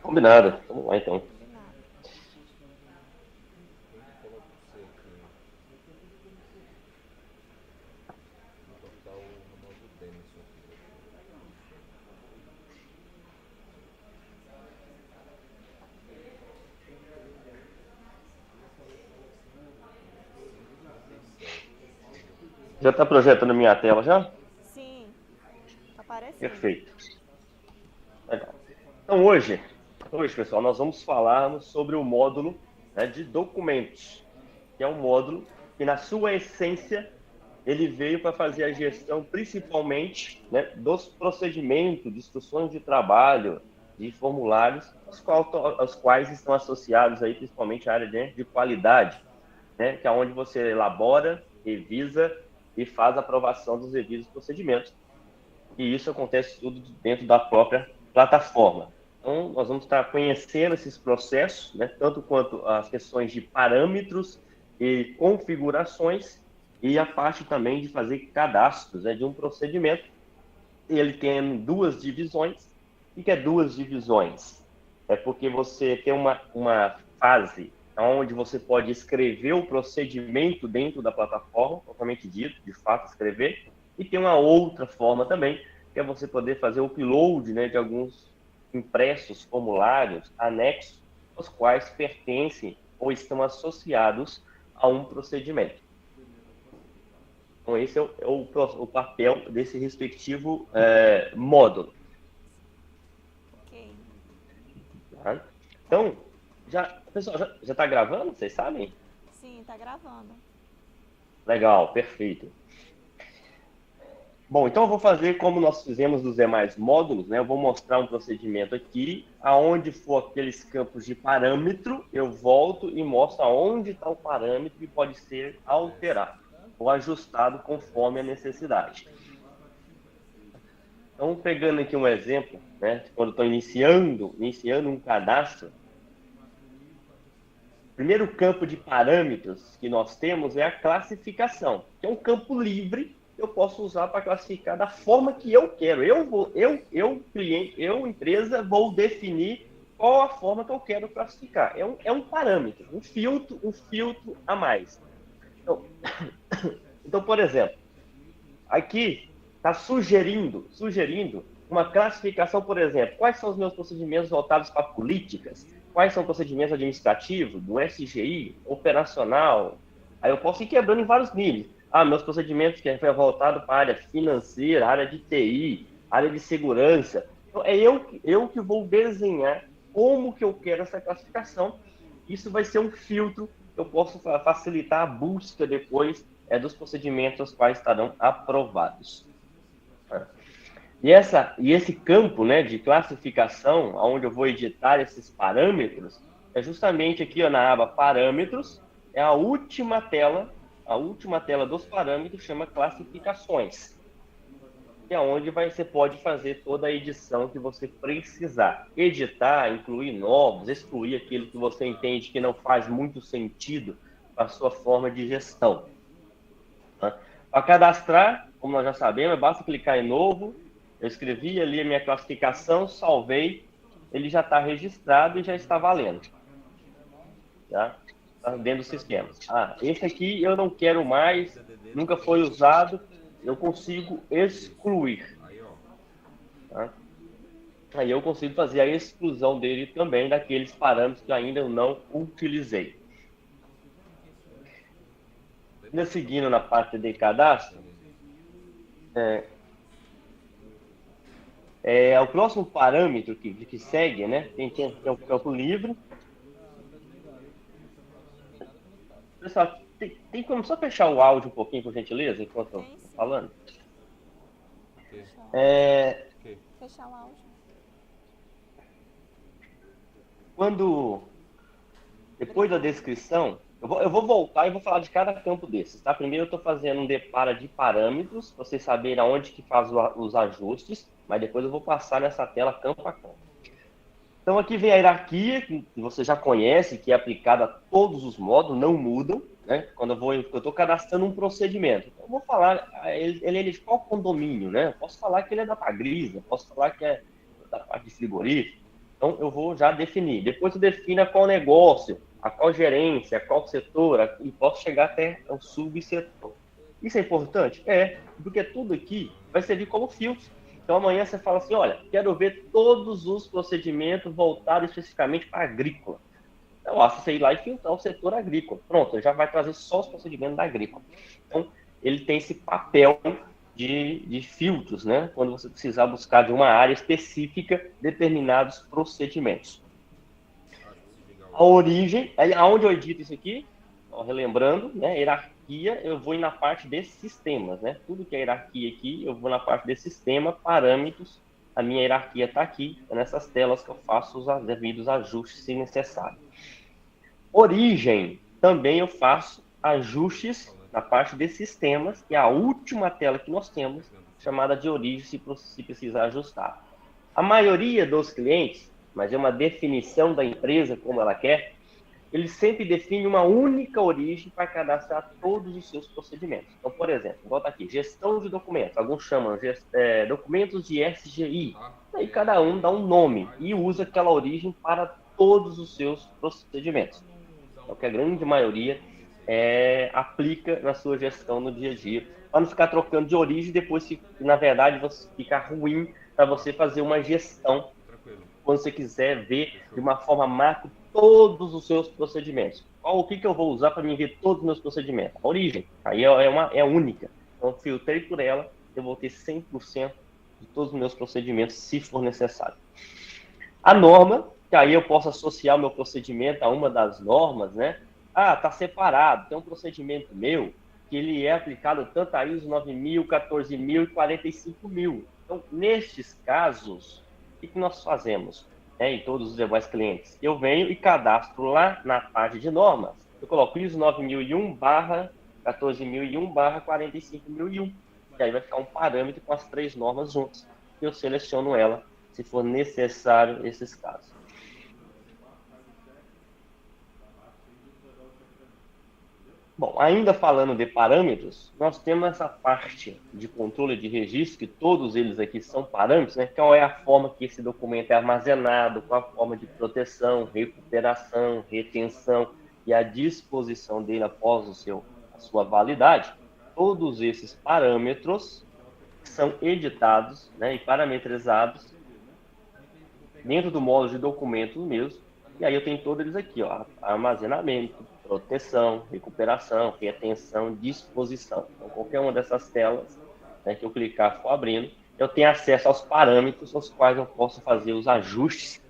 Combinado. Vamos lá, então. Combinado. Coloco você aqui no portal Ronaldo Denison aqui pra você. Já está projetando a minha tela já? Sim, tá aparecendo. Perfeito. Legal. Então, hoje, pessoal, nós vamos falar sobre o módulo, né, de documentos, que é um módulo que, na sua essência, ele veio para fazer a gestão, principalmente, né, dos procedimentos, de instruções de trabalho, de formulários, aos quais estão associados aí, principalmente a área de qualidade, né, que é onde você elabora, revisa e faz a aprovação dos devidos procedimentos. E isso acontece tudo dentro da própria plataforma. Então, nós vamos estar conhecendo esses processos, né, tanto quanto as questões de parâmetros e configurações, e a parte também de fazer cadastros, né, de um procedimento. Ele tem duas divisões. O que é duas divisões? É porque você tem uma fase onde você pode escrever o procedimento dentro da plataforma, propriamente dito, de fato escrever, e tem uma outra forma também, que é você poder fazer o upload, né, de alguns impressos formulários, anexos, os quais pertencem ou estão associados a um procedimento. Então, esse é o papel desse respectivo módulo. Ok. Tá? Então, pessoal, já está gravando? Vocês sabem? Sim, tá gravando. Legal, perfeito. Bom, então eu vou fazer como nós fizemos nos demais módulos, né? Eu vou mostrar um procedimento aqui, aonde for aqueles campos de parâmetro, eu volto e mostro aonde está o parâmetro que pode ser alterado ou ajustado conforme a necessidade. Então, pegando aqui um exemplo, né? Quando estou iniciando um cadastro, o primeiro campo de parâmetros que nós temos é a classificação, que é um campo livre que eu posso usar para classificar da forma que eu quero. Cliente, empresa, vou definir qual a forma que eu quero classificar. É um parâmetro, um filtro a mais. Então, por exemplo, aqui está sugerindo uma classificação, por exemplo, quais são os meus procedimentos voltados para políticas, quais são os procedimentos administrativos, do SGI, operacional. Aí eu posso ir quebrando em vários níveis. Meus procedimentos que é voltado para a área financeira, área de TI, área de segurança. Então, é eu que vou desenhar como que eu quero essa classificação. Isso vai ser um filtro que eu posso facilitar a busca depois dos procedimentos aos quais estarão aprovados. E esse campo, né, de classificação, onde eu vou editar esses parâmetros, é justamente aqui, ó, na aba Parâmetros, é a última tela dos parâmetros chama Classificações, que é onde você pode fazer toda a edição que você precisar. Editar, incluir novos, excluir aquele que você entende que não faz muito sentido para a sua forma de gestão. Tá? Para cadastrar, como nós já sabemos, basta clicar em novo. Eu escrevi ali a minha classificação, salvei, ele já está registrado e já está valendo. Tá? Tá dentro do sistema. Esse aqui eu não quero mais, nunca foi usado, eu consigo excluir. Tá? Aí eu consigo fazer a exclusão dele também daqueles parâmetros que ainda eu não utilizei. Ainda seguindo na parte de cadastro, o próximo parâmetro que segue, né? Tem o campo livre. Pessoal, tem como só fechar o áudio um pouquinho, por gentileza, enquanto eu Tem estou sim. falando? Fechar o áudio. É, Fechar o áudio. depois da Obrigada. descrição, eu vou voltar e vou falar de cada campo desses, tá? Primeiro eu estou fazendo um depara de parâmetros, para vocês saberem aonde que faz os ajustes, mas depois eu vou passar nessa tela campo a campo. Então aqui vem a hierarquia, que você já conhece, que é aplicada a todos os módulos, não mudam, né? Quando eu estou cadastrando um procedimento. Então, eu vou falar, ele é de qual condomínio, né? Eu posso falar que ele é da Pagrisa, posso falar que é da parte de frigorífico. Então, eu vou já definir. Depois eu defino a qual negócio, a qual gerência, a qual setor, e posso chegar até o subsetor. Isso é importante? É, porque tudo aqui vai servir como filtro. Então, amanhã você fala assim, olha, quero ver todos os procedimentos voltados especificamente para a agrícola. Então, você ir lá e filtrar o setor agrícola. Pronto, já vai trazer só os procedimentos da agrícola. Então, ele tem esse papel de filtros, né? Quando você precisar buscar de uma área específica determinados procedimentos. A origem, aí aonde eu edito isso aqui, ó, relembrando, né? Hierarquia, eu vou na parte de sistemas, né? Tudo que é hierarquia aqui, eu vou na parte de sistema, parâmetros, a minha hierarquia está aqui, é nessas telas que eu faço os devidos ajustes se necessário. Origem, também eu faço ajustes na parte de sistemas, que é a última tela que nós temos, chamada de origem, se precisar ajustar. A maioria dos clientes, mas é uma definição da empresa como ela quer, ele sempre define uma única origem para cadastrar todos os seus procedimentos. Então, por exemplo, volta aqui, gestão de documentos. Alguns chamam documentos de SGI. Aí cada um dá um nome e usa aquela origem para todos os seus procedimentos. Então, que a grande maioria aplica na sua gestão no dia a dia, para não ficar trocando de origem depois que, na verdade, fica ruim para você fazer uma gestão quando você quiser ver de uma forma macro todos os seus procedimentos. O que eu vou usar para me ver todos os meus procedimentos? A origem. Aí é única. Então, filtrei por ela, eu vou ter 100% de todos os meus procedimentos, se for necessário. A norma, que aí eu posso associar o meu procedimento a uma das normas, né? Está separado, tem um procedimento meu que ele é aplicado tanto a ISO 9000, 14000 e 45000. Então, nestes casos, o que nós fazemos, em todos os demais clientes? Eu venho e cadastro lá na parte de normas. Eu coloco ISO 9001/14001/45001. E aí vai ficar um parâmetro com as 3 normas juntas. Eu seleciono ela, se for necessário esses casos. Bom, ainda falando de parâmetros, nós temos essa parte de controle de registro, que todos eles aqui são parâmetros, né? Qual é a forma que esse documento é armazenado, qual a forma de proteção, recuperação, retenção e a disposição dele após a sua validade. Todos esses parâmetros são editados, né, e parametrizados dentro do módulo de documentos mesmo. E aí eu tenho todos eles aqui, ó, armazenamento, proteção, recuperação, retenção, disposição. Então, qualquer uma dessas telas, né, que eu clicar for abrindo, eu tenho acesso aos parâmetros aos quais eu posso fazer os ajustes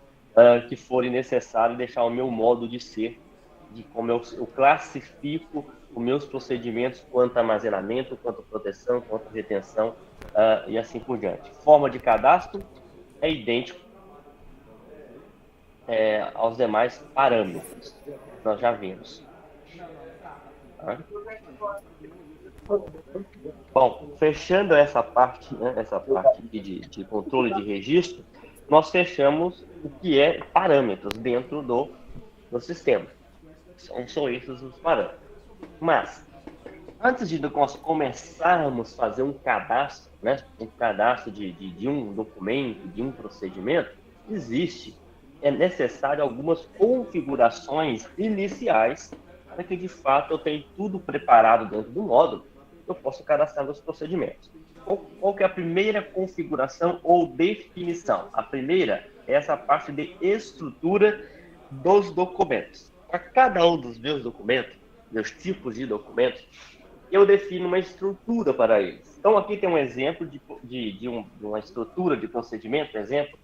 que forem necessários, deixar o meu modo de ser, de como eu classifico os meus procedimentos quanto armazenamento, quanto proteção, quanto retenção e assim por diante. Forma de cadastro é idêntico aos demais parâmetros que nós já vimos. Tá? Bom, fechando essa parte, né, essa parte de controle de registro, nós fechamos o que é parâmetros dentro do sistema. São esses os parâmetros. Mas, antes de nós começarmos a fazer um cadastro, né, um cadastro de um documento, de um procedimento, é necessário algumas configurações iniciais para que, de fato, eu tenha tudo preparado dentro do módulo, eu posso cadastrar meus procedimentos. Qual que é a primeira configuração ou definição? A primeira é essa parte de estrutura dos documentos. Para cada um dos meus documentos, meus tipos de documentos, eu defino uma estrutura para eles. Então, aqui tem um exemplo de uma estrutura de procedimento, por exemplo.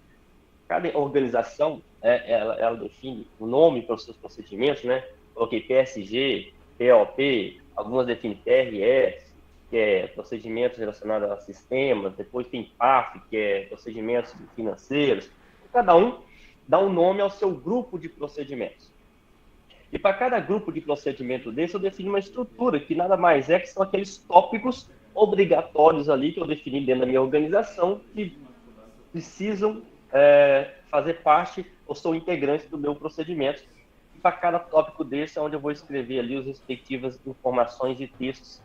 Cada organização, ela define o nome para os seus procedimentos, né? Coloquei PSG, POP, algumas definem PRS, que é procedimentos relacionados a sistemas, depois tem PAF, que é procedimentos financeiros. Cada um dá um nome ao seu grupo de procedimentos. E para cada grupo de procedimento desse, eu defino uma estrutura, que nada mais é que são aqueles tópicos obrigatórios ali que eu defini dentro da minha organização, que precisam fazer parte ou são integrantes do meu procedimento. E para cada tópico desse é onde eu vou escrever ali as respectivas informações e textos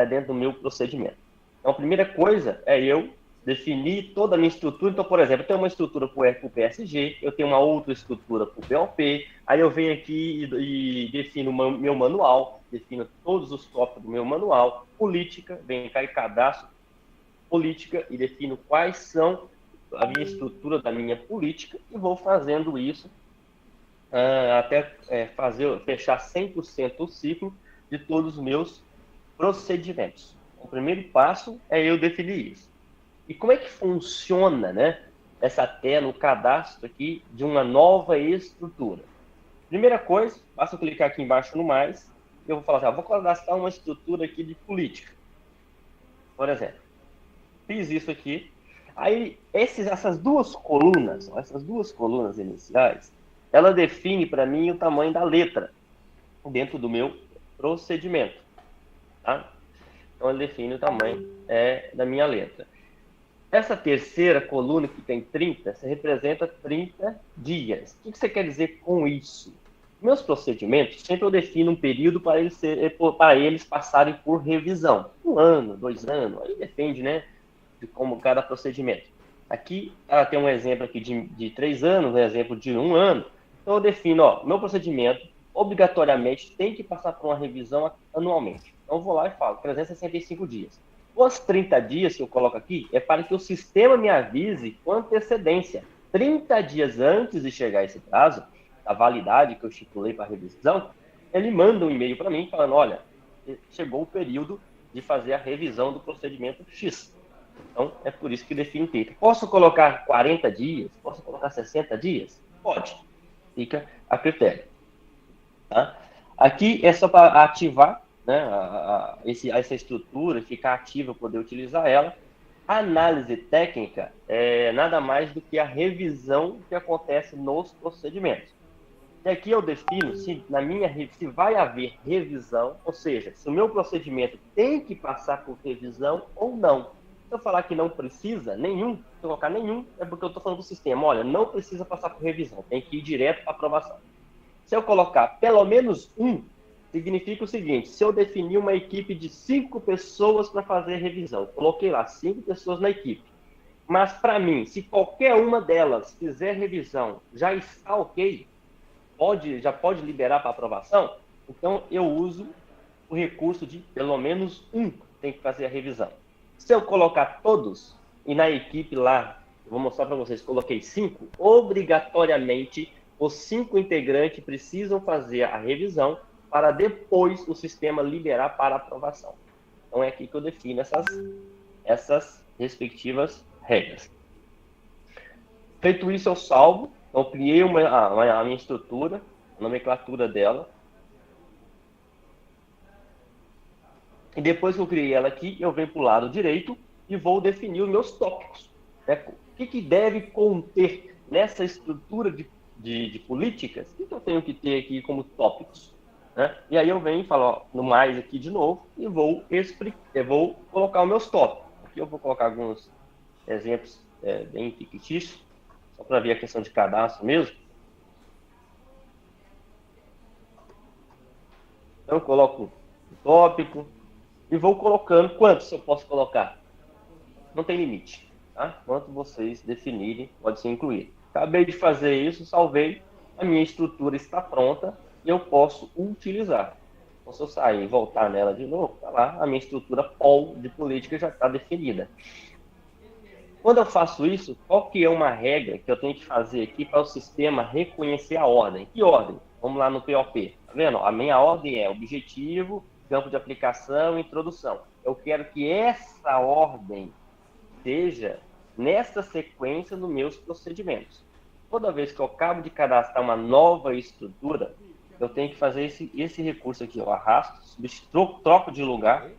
dentro do meu procedimento. Então, a primeira coisa é eu definir toda a minha estrutura. Então, por exemplo, eu tenho uma estrutura para o PSG, eu tenho uma outra estrutura para o POP, aí eu venho aqui e defino meu manual, defino todos os tópicos do meu manual, política, venho cá e cadastro política e defino quais são a minha estrutura da minha política e vou fazendo isso até fechar 100% o ciclo de todos os meus procedimentos. O primeiro passo é eu definir isso. E como é que funciona, né, essa tela, o cadastro aqui de uma nova estrutura? Primeira coisa, basta eu clicar aqui embaixo no mais, eu vou falar assim, vou cadastrar uma estrutura aqui de política. Por exemplo, fiz isso aqui. Aí, essas duas colunas iniciais, ela define para mim o tamanho da letra dentro do meu procedimento. Tá? Então, ele define o tamanho da minha letra. Essa terceira coluna, que tem 30, você representa 30 dias. O que você quer dizer com isso? Meus procedimentos, sempre eu defino um período para eles passarem por revisão. 1 ano, 2 anos, aí depende, né, de como cada procedimento. Aqui, ela tem um exemplo aqui de 3 anos, um exemplo de 1 ano. Então, eu defino, meu procedimento, obrigatoriamente, tem que passar por uma revisão anualmente. Então, eu vou lá e falo, 365 dias. Os 30 dias que eu coloco aqui é para que o sistema me avise com antecedência. 30 dias antes de chegar esse prazo, a validade que eu estipulei para a revisão, ele manda um e-mail para mim falando, olha, chegou o período de fazer a revisão do procedimento X. Então, é por isso que define tempo. Posso colocar 40 dias? Posso colocar 60 dias? Pode. Fica a critério. Tá? Aqui é só para ativar, né, essa estrutura, ficar ativa, poder utilizar ela. A análise técnica é nada mais do que a revisão que acontece nos procedimentos. E aqui eu defino se vai haver revisão, ou seja, se o meu procedimento tem que passar por revisão ou não. Se eu falar que não precisa, se eu colocar nenhum, é porque eu estou falando do sistema, olha, não precisa passar por revisão, tem que ir direto para aprovação. Se eu colocar pelo menos um, significa o seguinte, se eu definir uma equipe de 5 pessoas para fazer revisão, coloquei lá 5 pessoas na equipe, mas para mim, se qualquer uma delas fizer revisão, já está ok, já pode liberar para aprovação, então eu uso o recurso de pelo menos um tem que fazer a revisão. Se eu colocar todos, e na equipe lá, eu vou mostrar para vocês, coloquei 5, obrigatoriamente os 5 integrantes precisam fazer a revisão para depois o sistema liberar para aprovação. Então é aqui que eu defino essas respectivas regras. Feito isso, eu salvo. Então, eu criei a minha estrutura, a nomenclatura dela. E depois que eu criei ela aqui, eu venho para o lado direito e vou definir os meus tópicos. Né? O que deve conter nessa estrutura de políticas? O que eu tenho que ter aqui como tópicos? Né? E aí eu venho e falo, no mais aqui de novo, e vou colocar os meus tópicos. Aqui eu vou colocar alguns exemplos bem fictícios, só para ver a questão de cadastro mesmo. Então eu coloco o tópico e vou colocando quantos eu posso colocar. Não tem limite, tá? Quanto vocês definirem, pode ser incluído. Acabei de fazer isso, salvei, a minha estrutura está pronta e eu posso utilizar. Então, se eu sair e voltar nela de novo, tá lá, a minha estrutura POL de política já está definida. Quando eu faço isso, qual que é uma regra que eu tenho que fazer aqui para o sistema reconhecer a ordem? Que ordem? Vamos lá no POP. Tá vendo? A minha ordem é objetivo, campo de aplicação e introdução. Eu quero que essa ordem seja nessa sequência dos meus procedimentos. Toda vez que eu acabo de cadastrar uma nova estrutura, eu tenho que fazer esse recurso aqui. Eu arrasto, troco de lugar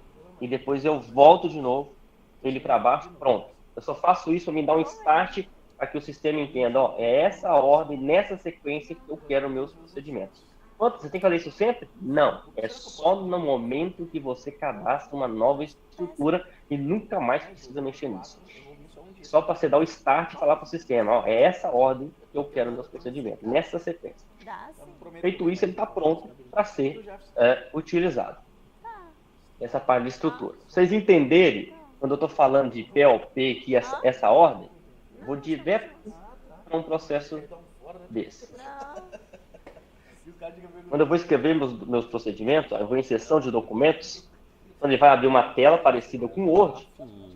e depois eu volto de novo ele para baixo, pronto. Eu só faço isso para me dar um start para que o sistema entenda, é essa ordem, nessa sequência que eu quero meus procedimentos. Quanto? Você tem que fazer isso sempre? Não. É só no momento que você cadastra uma nova estrutura e nunca mais precisa mexer nisso. Só para você dar o start e falar para o sistema, é essa ordem que eu quero meus procedimentos, nessa sequência. Feito isso, ele está pronto para ser utilizado. Essa parte de estrutura. Vocês entenderem quando eu estou falando de PLP, que essa ordem, eu vou direto para um processo desse. Quando eu vou escrever meus procedimentos, eu vou em seção de documentos, quando ele vai abrir uma tela parecida com o Word,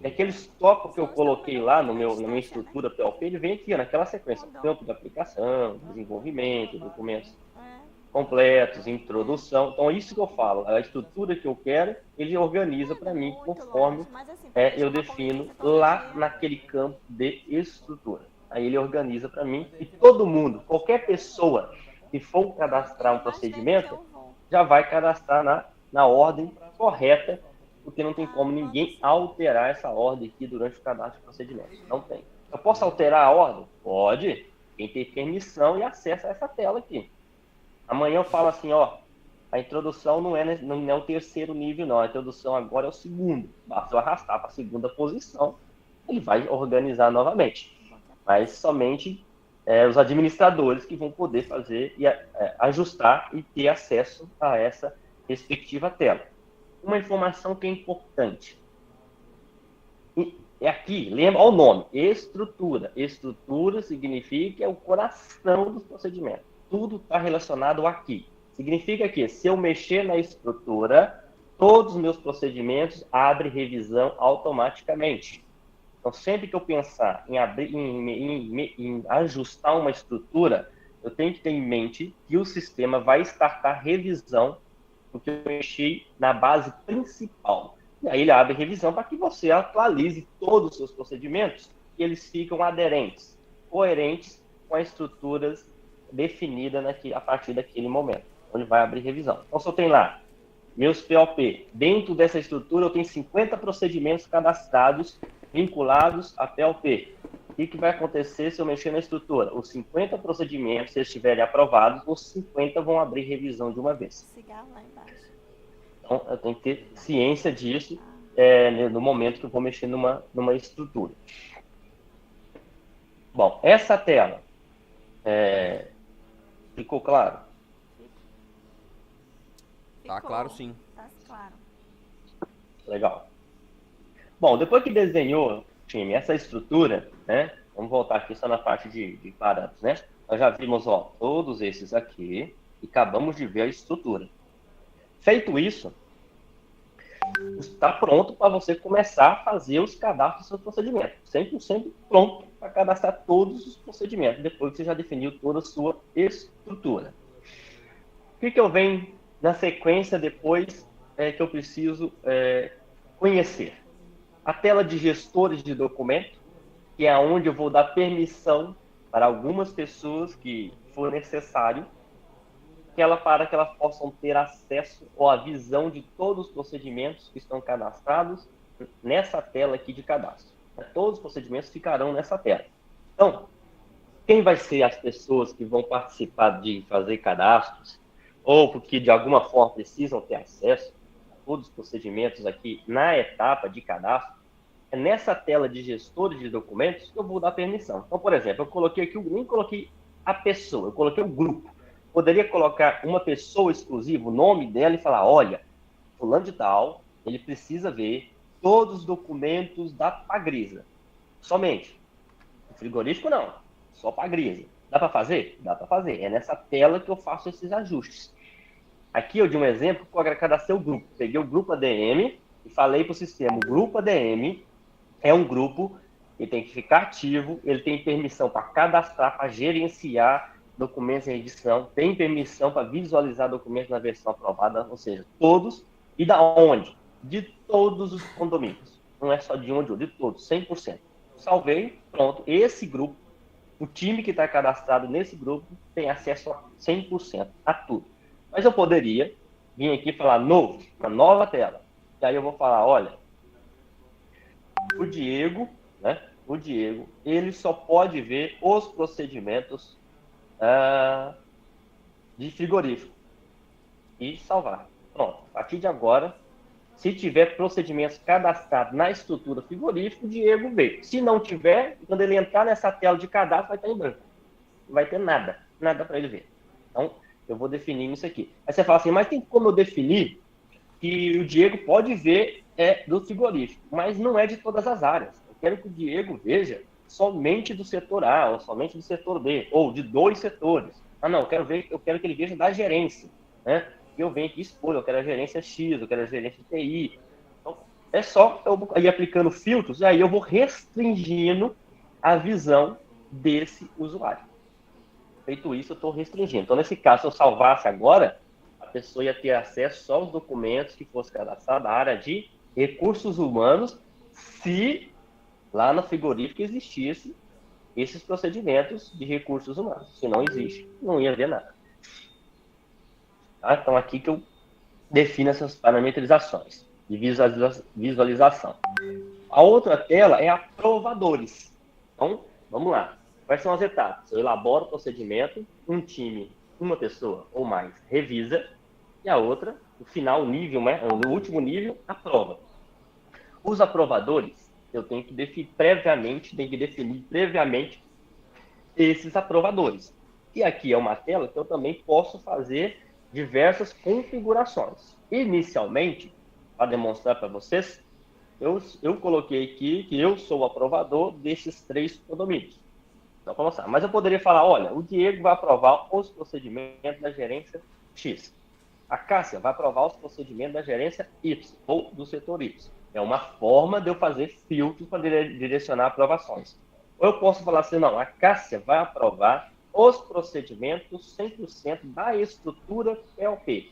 aqueles tópicos que eu coloquei lá na minha estrutura PLP, ele vem aqui, ó, naquela sequência. Campo de aplicação, desenvolvimento, documentos completos, introdução. Então, é isso que eu falo. A estrutura que eu quero, ele organiza para mim conforme eu defino lá naquele campo de estrutura. Aí ele organiza para mim e todo mundo, qualquer pessoa que for cadastrar um procedimento, já vai cadastrar na ordem correta, porque não tem como ninguém alterar essa ordem aqui durante o cadastro de procedimentos. Não tem. Eu posso alterar a ordem? Pode. Quem tem permissão e acesso a essa tela aqui. Amanhã eu falo assim, ó, a introdução não é o terceiro nível, não. A introdução agora é o segundo. Basta eu arrastar para a segunda posição, ele vai organizar novamente. Mas somente os administradores que vão poder fazer e ajustar e ter acesso a essa respectiva tela. Uma informação que é importante. É aqui, lembra o nome, estrutura. Estrutura significa que é o coração dos procedimentos. Tudo está relacionado aqui. Significa que, se eu mexer na estrutura, todos os meus procedimentos abrem revisão automaticamente. Então, sempre que eu pensar em ajustar uma estrutura, eu tenho que ter em mente que o sistema vai startar revisão, porque eu mexi na base principal. E aí ele abre revisão para que você atualize todos os seus procedimentos e eles ficam aderentes, coerentes com as estruturas definidas a partir daquele momento, onde vai abrir revisão. Então, se eu tenho lá meus POP, dentro dessa estrutura eu tenho 50 procedimentos cadastrados, vinculados a POP. O que vai acontecer se eu mexer na estrutura? Os 50 procedimentos, se eles estiverem aprovados, os 50 vão abrir revisão de uma vez. Cigarro lá embaixo. Então, eu tenho que ter ciência disso no momento que eu vou mexer numa estrutura. Bom, essa tela ficou claro? Tá claro, sim. Tá claro. Legal. Bom, depois que desenhou, time, essa estrutura, né? Vamos voltar aqui só na parte de parâmetros, né? Nós já vimos, ó, todos esses aqui e acabamos de ver a estrutura. Feito isso, está pronto para você começar a fazer os cadastros dos seus procedimentos. 100% pronto para cadastrar todos os procedimentos, depois que você já definiu toda a sua estrutura. O que eu venho na sequência depois que eu preciso conhecer? A tela de gestores de documento, que é onde eu vou dar permissão para algumas pessoas que for necessário, para que elas possam ter acesso ou a visão de todos os procedimentos que estão cadastrados nessa tela aqui de cadastro. Todos os procedimentos ficarão nessa tela. Então, quem vai ser as pessoas que vão participar de fazer cadastros, ou porque de alguma forma precisam ter acesso a todos os procedimentos aqui na etapa de cadastro, é nessa tela de gestores de documentos que eu vou dar permissão. Então, por exemplo, eu coloquei aqui, nem coloquei a pessoa, eu coloquei o grupo. Poderia colocar uma pessoa exclusiva, o nome dela, e falar, olha, fulano de tal, ele precisa ver todos os documentos da Pagrisa. Somente. O frigorífico não, só Pagrisa. Dá para fazer? Dá para fazer. É nessa tela que eu faço esses ajustes. Aqui eu dei um exemplo que eu cadastrei o grupo. Peguei o grupo ADM e falei para o sistema, o grupo ADM é um grupo que tem que ficar ativo, ele tem permissão para cadastrar, para gerenciar documentos em edição, tem permissão para visualizar documentos na versão aprovada, ou seja, todos, e da onde? De todos os condomínios. Não é só de um ou de outro, de todos, 100%. Salvei, pronto, esse grupo, o time que está cadastrado nesse grupo tem acesso a 100% a tudo. Mas eu poderia vir aqui e falar novo, uma nova tela. E aí eu vou falar, olha, o Diego, né? O Diego, ele só pode ver os procedimentos de frigorífico e salvar. Pronto, a partir de agora, se tiver procedimentos cadastrados na estrutura frigorífica, o Diego vê. Se não tiver, quando ele entrar nessa tela de cadastro, vai estar em branco. Não vai ter nada para ele ver. Então, eu vou definir isso aqui. Aí você fala assim, mas tem como eu definir que o Diego pode ver do frigorífico, mas não é de todas as áreas. Eu quero que o Diego veja somente do setor A, ou somente do setor B, ou de 2 setores. Ah, não, eu quero que ele veja da gerência, né? E eu venho aqui expor, eu quero a gerência X, eu quero a gerência TI. Então, é só eu ir aplicando filtros, e aí eu vou restringindo a visão desse usuário. Feito isso, eu estou restringindo. Então, nesse caso, se eu salvasse agora, a pessoa ia ter acesso só aos documentos que fosse cadastrado da área de recursos humanos, se lá no frigorífico existisse esses procedimentos de recursos humanos. Se não existe, não ia ver nada. Tá? Então, aqui que eu defino essas parametrizações de visualização. A outra tela é aprovadores. Então, vamos lá. Quais são as etapas? Eu elaboro o procedimento, um time, uma pessoa ou mais revisa, e a outra, o final, nível, né? No último nível, aprova. Os aprovadores, eu tenho que definir previamente esses aprovadores. E aqui é uma tela que eu também posso fazer diversas configurações. Inicialmente, para demonstrar para vocês, eu coloquei aqui que eu sou o aprovador desses 3 condomínios. Só para mostrar. Mas eu poderia falar, olha, o Diego vai aprovar os procedimentos da gerência X. A Cássia vai aprovar os procedimentos da gerência Y, ou do setor Y. É uma forma de eu fazer filtros para direcionar aprovações. Ou eu posso falar assim, não, a Cássia vai aprovar os procedimentos 100% da estrutura PLP.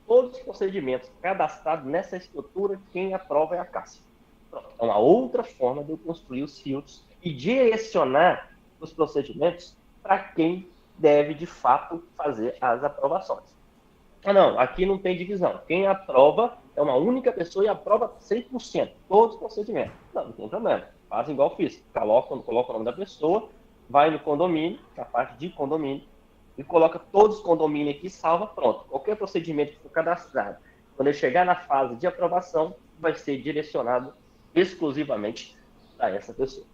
Todos os procedimentos cadastrados nessa estrutura, quem aprova é a Cássia. Pronto. É uma outra forma de eu construir os filtros e direcionar os procedimentos para quem deve, de fato, fazer as aprovações. Ah, não, aqui não tem divisão. Quem aprova é uma única pessoa e aprova 100%, todos os procedimentos. Não tem problema. Faz igual eu fiz. Coloca o nome da pessoa, vai no condomínio, na parte de condomínio, e coloca todos os condomínios aqui, salva, pronto. Qualquer procedimento que for cadastrado, quando ele chegar na fase de aprovação, vai ser direcionado exclusivamente para essa pessoa.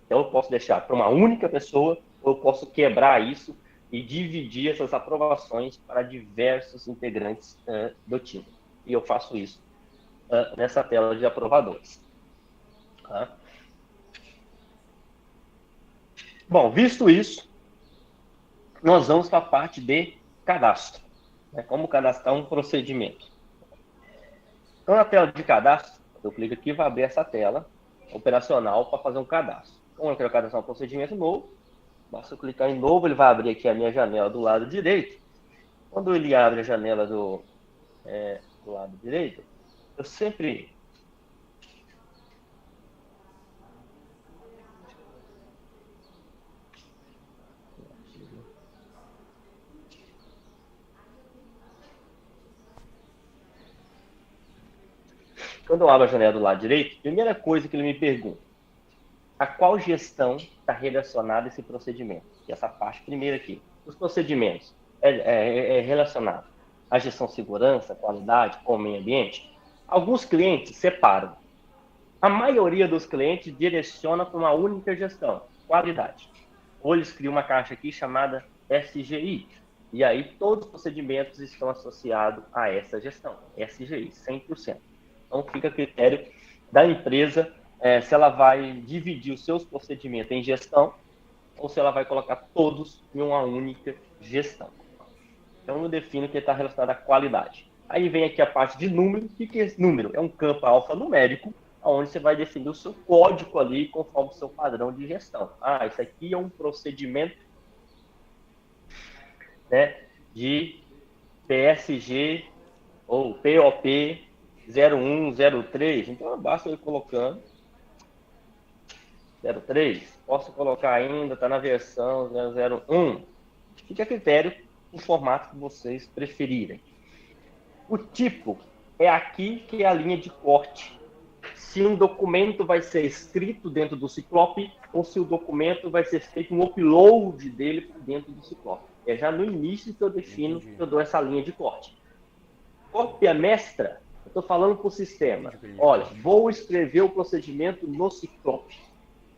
Então, eu posso deixar para uma única pessoa, ou eu posso quebrar isso e dividir essas aprovações para diversos integrantes do time. E eu faço isso nessa tela de aprovadores. Tá? Bom, visto isso, nós vamos para a parte de cadastro. Né? Como cadastrar um procedimento. Então, na tela de cadastro, eu clico aqui e vai abrir essa tela operacional para fazer um cadastro. Como eu quero cadastrar um procedimento novo, basta eu clicar em novo, ele vai abrir aqui a minha janela do lado direito. Quando ele abre a janela do lado direito, eu sempre... Quando eu abro a janela do lado direito, a primeira coisa que ele me pergunta, a qual gestão está relacionado esse procedimento? E essa parte primeira aqui. Os procedimentos é relacionado à gestão de segurança, qualidade, com o meio ambiente. Alguns clientes separam. A maioria dos clientes direciona para uma única gestão, qualidade. Ou eles criam uma caixa aqui chamada SGI. E aí todos os procedimentos estão associados a essa gestão, SGI, 100%. Então fica a critério da empresa se ela vai dividir os seus procedimentos em gestão ou se ela vai colocar todos em uma única gestão. Então, eu defino que está relacionado à qualidade. Aí vem aqui a parte de número. O que é esse número? É um campo alfanumérico, onde você vai definir o seu código ali conforme o seu padrão de gestão. Ah, isso aqui é um procedimento, né, de PSG ou POP 0103. Então, basta eu ir colocando 03, posso colocar ainda, está na versão 001. Fica a critério o formato que vocês preferirem. O tipo é aqui que é a linha de corte. Se um documento vai ser escrito dentro do Ciclope ou se o documento vai ser feito um upload dele dentro do Ciclope. É já no início que eu defino, que eu dou essa linha de corte. Cópia mestra, eu estou falando para o sistema. Olha, vou escrever o procedimento no Ciclope.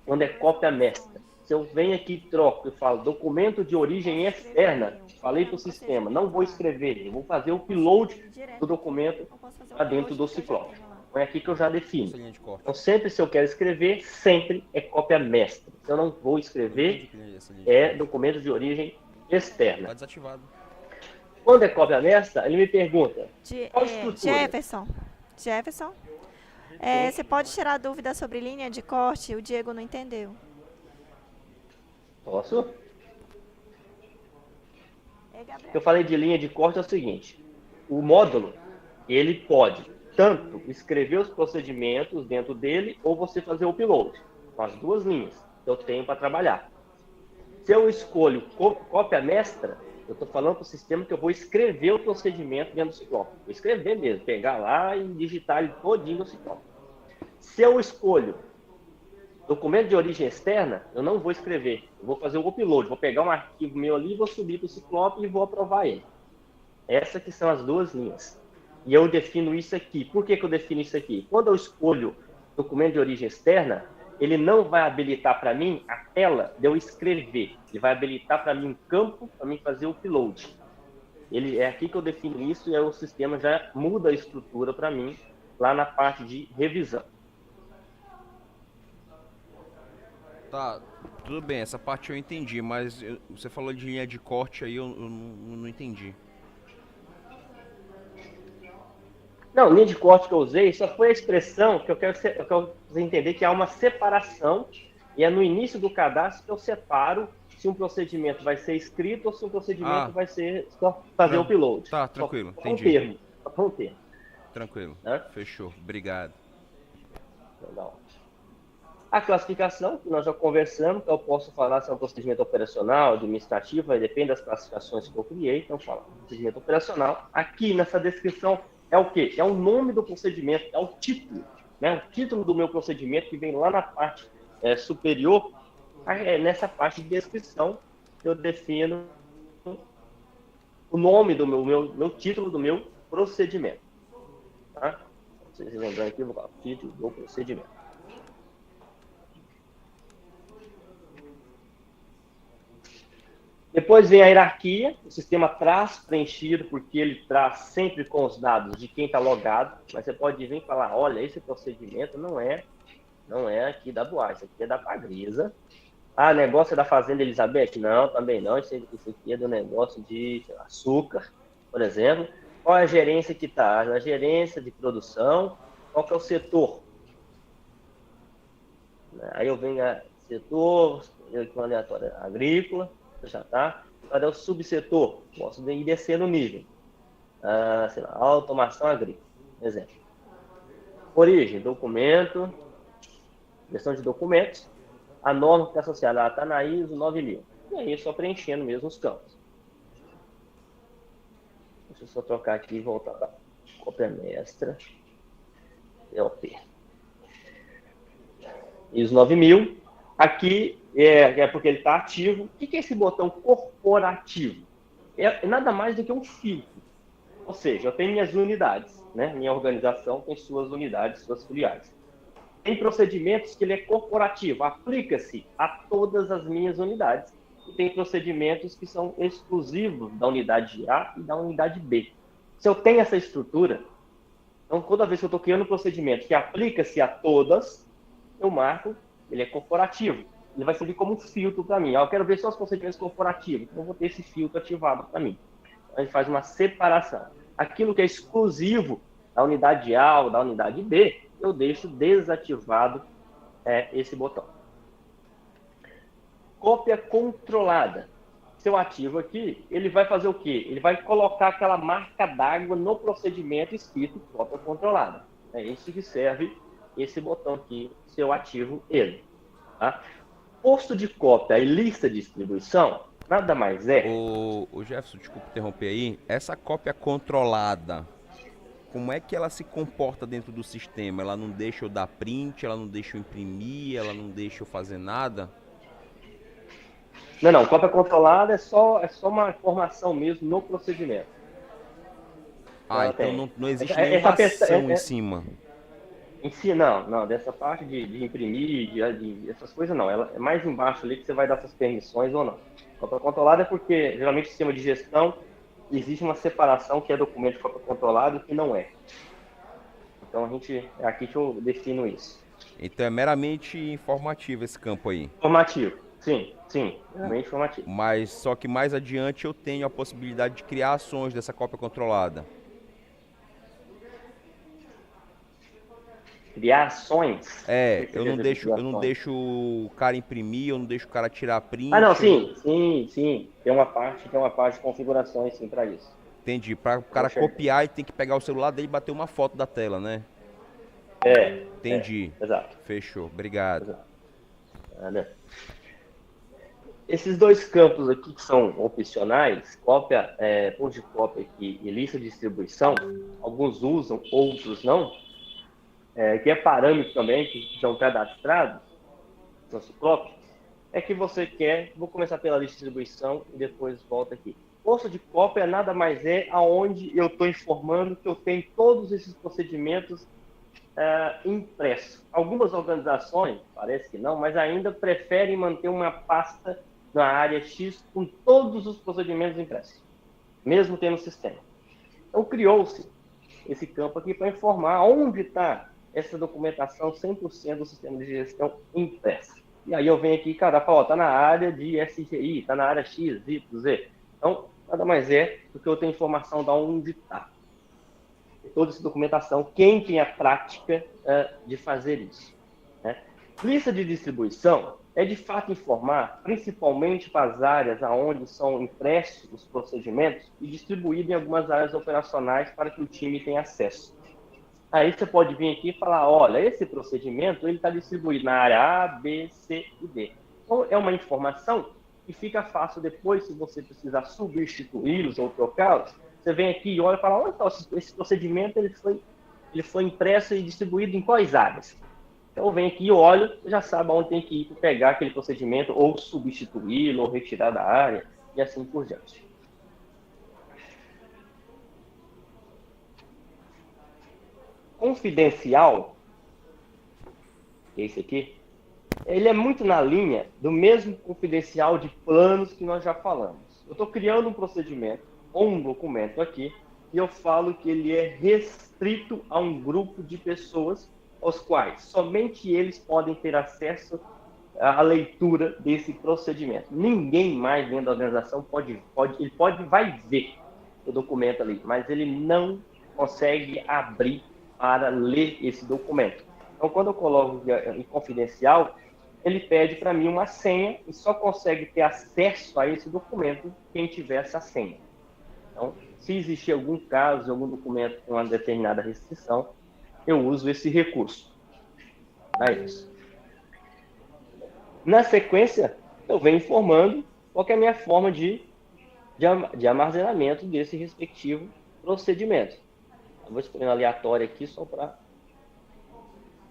Quando é cópia mestra. Se eu venho aqui e troco e falo documento de origem externa, falei para o sistema, não vou escrever, eu vou fazer o upload do documento para dentro do Ciclope. Então é aqui que eu já defino. Então sempre se eu quero escrever, sempre é cópia mestra. Se eu não vou escrever, é documento de origem externa. Está desativado. Quando é cópia mestra, ele me pergunta, qual estrutura? Jefferson, você pode tirar dúvida sobre linha de corte? O Diego não entendeu. Posso? Gabriel. Eu falei de linha de corte é o seguinte, o módulo, ele pode tanto escrever os procedimentos dentro dele ou você fazer o upload. São as duas linhas que eu tenho para trabalhar. Se eu escolho cópia mestra, eu estou falando para o sistema que eu vou escrever o procedimento dentro do Ciclope. Vou escrever mesmo, pegar lá e digitar ele todinho no Ciclope. Se eu escolho documento de origem externa, eu não vou escrever. Eu vou fazer o upload. Vou pegar um arquivo meu ali, vou subir para o Ciclope e vou aprovar ele. Essas que são as duas linhas. E eu defino isso aqui. Por que eu defino isso aqui? Quando eu escolho documento de origem externa, ele não vai habilitar para mim a tela de eu escrever. Ele vai habilitar para mim um campo para mim fazer o upload. É aqui que eu defino isso e aí o sistema já muda a estrutura para mim lá na parte de revisão. Tá, tudo bem, essa parte eu entendi, mas você falou de linha de corte aí, eu não entendi. Não, linha de corte que eu usei só foi a expressão que eu quero você entender que há uma separação e é no início do cadastro que eu separo se um procedimento vai ser escrito ou se um procedimento vai ser só fazer o upload. Tá, tranquilo, só entendi. Só um termo. Tranquilo, fechou, obrigado. Legal. A classificação, que nós já conversamos, que eu posso falar se é um procedimento operacional, administrativo, aí depende das classificações que eu criei, então fala procedimento operacional. Aqui nessa descrição é o quê? É o nome do procedimento, é o título, né? O título do meu procedimento que vem lá na parte superior, nessa parte de descrição, eu defino o nome do meu título do meu procedimento. Tá? Vocês lembrando aqui, eu vou falar título do procedimento. Depois vem a hierarquia, o sistema traz preenchido, porque ele traz sempre com os dados de quem está logado, mas você pode vir e falar, olha, esse procedimento não é aqui da Boate, isso aqui é da Pagrisa. Ah, negócio é da Fazenda Elizabeth? Não, também não, isso aqui é do negócio de açúcar, por exemplo. Qual é a gerência que está? Na gerência de produção, qual que é o setor? Aí eu venho a setor, aleatório agrícola, já tá. Agora é o subsetor, posso ir descer no nível. Sei lá, automação agrícola, exemplo. Origem, documento, gestão de documentos. A norma que está associada está na ISO 9000. E aí só preenchendo mesmo os campos. Deixa eu só trocar aqui e voltar para cópia mestra. LP. ISO 9000. Aqui é porque ele está ativo. O que é esse botão corporativo? É nada mais do que um filtro. Ou seja, eu tenho minhas unidades, né? Minha organização tem suas unidades, suas filiais. Tem procedimentos que ele é corporativo, aplica-se a todas as minhas unidades. E tem procedimentos que são exclusivos da unidade A e da unidade B. Se eu tenho essa estrutura, então toda vez que eu estou criando um procedimento que aplica-se a todas, eu marco, ele é corporativo. Ele vai servir como um filtro para mim. Eu quero ver só os procedimentos corporativos, então eu vou ter esse filtro ativado para mim. A gente faz uma separação. Aquilo que é exclusivo da unidade A ou da unidade B, eu deixo desativado esse botão. Cópia controlada. Se eu ativo aqui, ele vai fazer o quê? Ele vai colocar aquela marca d'água no procedimento escrito cópia controlada. É isso que serve esse botão aqui, se eu ativo ele. Tá? Posto de cópia e lista de distribuição, nada mais é. O Jefferson, desculpa interromper aí. Essa cópia controlada, como é que ela se comporta dentro do sistema? Ela não deixa eu dar print, ela não deixa eu imprimir, ela não deixa eu fazer nada? Não, cópia controlada é só uma informação mesmo no procedimento. Então não existe nenhuma ação em cima. Em si, não, dessa parte de imprimir, essas coisas não. Ela é mais embaixo ali que você vai dar essas permissões ou não. Cópia controlada é porque, geralmente, no sistema de gestão, existe uma separação que é documento de cópia controlada e que não é. Então, é aqui que eu defino isso. Então é meramente informativo esse campo aí. Formativo, sim, meramente formativo. Mas só que mais adiante eu tenho a possibilidade de criar ações dessa cópia controlada. Criar ações? O É, que você quer dizer com eu não criações? deixo o cara imprimir, eu não deixo o cara tirar Ah, não, print. sim. Tem uma parte de configurações, sim, para isso. Entendi. Para o Então, cara copiar e tem que pegar o celular dele e bater uma foto da tela, né? Entendi. Exato. Fechou. Obrigado. Né? Esses dois campos aqui que são opcionais, ponto de cópia aqui e lista de distribuição, alguns usam, outros não, que é parâmetro também, que são cadastrados, são ciclope, é que você quer, vou começar pela lista de distribuição e depois volto aqui. Posto de cópia nada mais é aonde eu estou informando que eu tenho todos esses procedimentos impresso. Algumas organizações, parece que não, mas ainda preferem manter uma pasta na área X com todos os procedimentos impressos, mesmo tendo sistema. Então, criou-se esse campo aqui para informar onde está essa documentação 100% do sistema de gestão impressa. E aí eu venho aqui, cara, falo, está na área de SGI, está na área X, Y, Z. Então, nada mais é do que eu tenho informação de onde está. Toda essa documentação, quem tem a prática de fazer isso. Né? Lista de distribuição é de fato informar, principalmente para as áreas onde são impressos os procedimentos e distribuído em algumas áreas operacionais para que o time tenha acesso. Aí você pode vir aqui e falar, olha, esse procedimento está distribuído na área A, B, C e D. Então, é uma informação que fica fácil depois, se você precisar substituí-los ou trocá-los, você vem aqui e olha e fala, olha, esse procedimento ele foi impresso e distribuído em quais áreas? Então, eu venho aqui e olho, já sabe onde tem que ir para pegar aquele procedimento, ou substituí-lo, ou retirar da área, e assim por diante. Confidencial, esse aqui, ele é muito na linha do mesmo confidencial de planos que nós já falamos. Eu estou criando um procedimento, ou um documento aqui, e eu falo que ele é restrito a um grupo de pessoas aos quais somente eles podem ter acesso à leitura desse procedimento. Ninguém mais dentro da organização vai ver o documento ali, mas ele não consegue abrir para ler esse documento. Então, quando eu coloco em confidencial, ele pede para mim uma senha e só consegue ter acesso a esse documento quem tiver essa senha. Então, se existir algum caso, algum documento com uma determinada restrição, eu uso esse recurso. É isso. Na sequência, eu venho informando qual é a minha forma de armazenamento desse respectivo procedimento. Eu vou escolher um aleatório aqui só para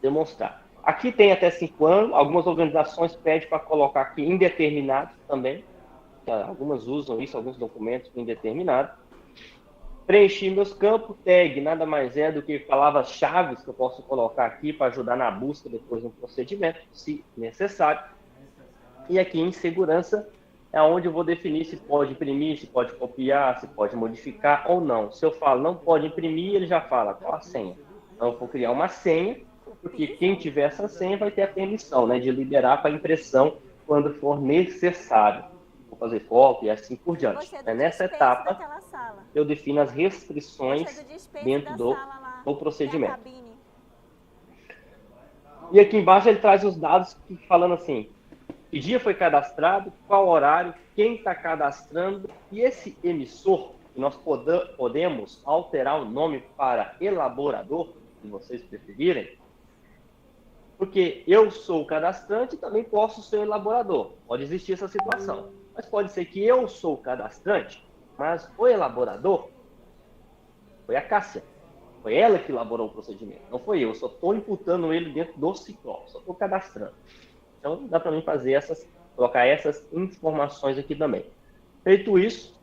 demonstrar. Aqui tem até 5 anos, algumas organizações pedem para colocar aqui indeterminado também. Algumas usam isso, alguns documentos indeterminado. Preenchi meus campos, tag nada mais é do que palavras-chave que eu posso colocar aqui para ajudar na busca depois do procedimento, se necessário. E aqui em segurança é onde eu vou definir se pode imprimir, se pode copiar, se pode modificar ou não. Se eu falo não pode imprimir, ele já fala qual a senha. Então eu vou criar uma senha, porque quem tiver essa senha vai ter a permissão, né, de liberar para impressão quando for necessário. Vou fazer cópia e assim por diante. Nessa etapa, eu defino as restrições dentro do procedimento. E aqui embaixo ele traz os dados falando assim, que dia foi cadastrado, qual horário, quem está cadastrando, e esse emissor, que nós podemos alterar o nome para elaborador, se vocês preferirem, porque eu sou o cadastrante e também posso ser o elaborador. Pode existir essa situação. Mas pode ser que eu sou o cadastrante, mas o elaborador foi a Cássia. Foi ela que elaborou o procedimento, não foi eu. Eu só estou imputando ele dentro do Ciclope, só estou cadastrando. Então, dá para mim fazer colocar essas informações aqui também. Feito isso,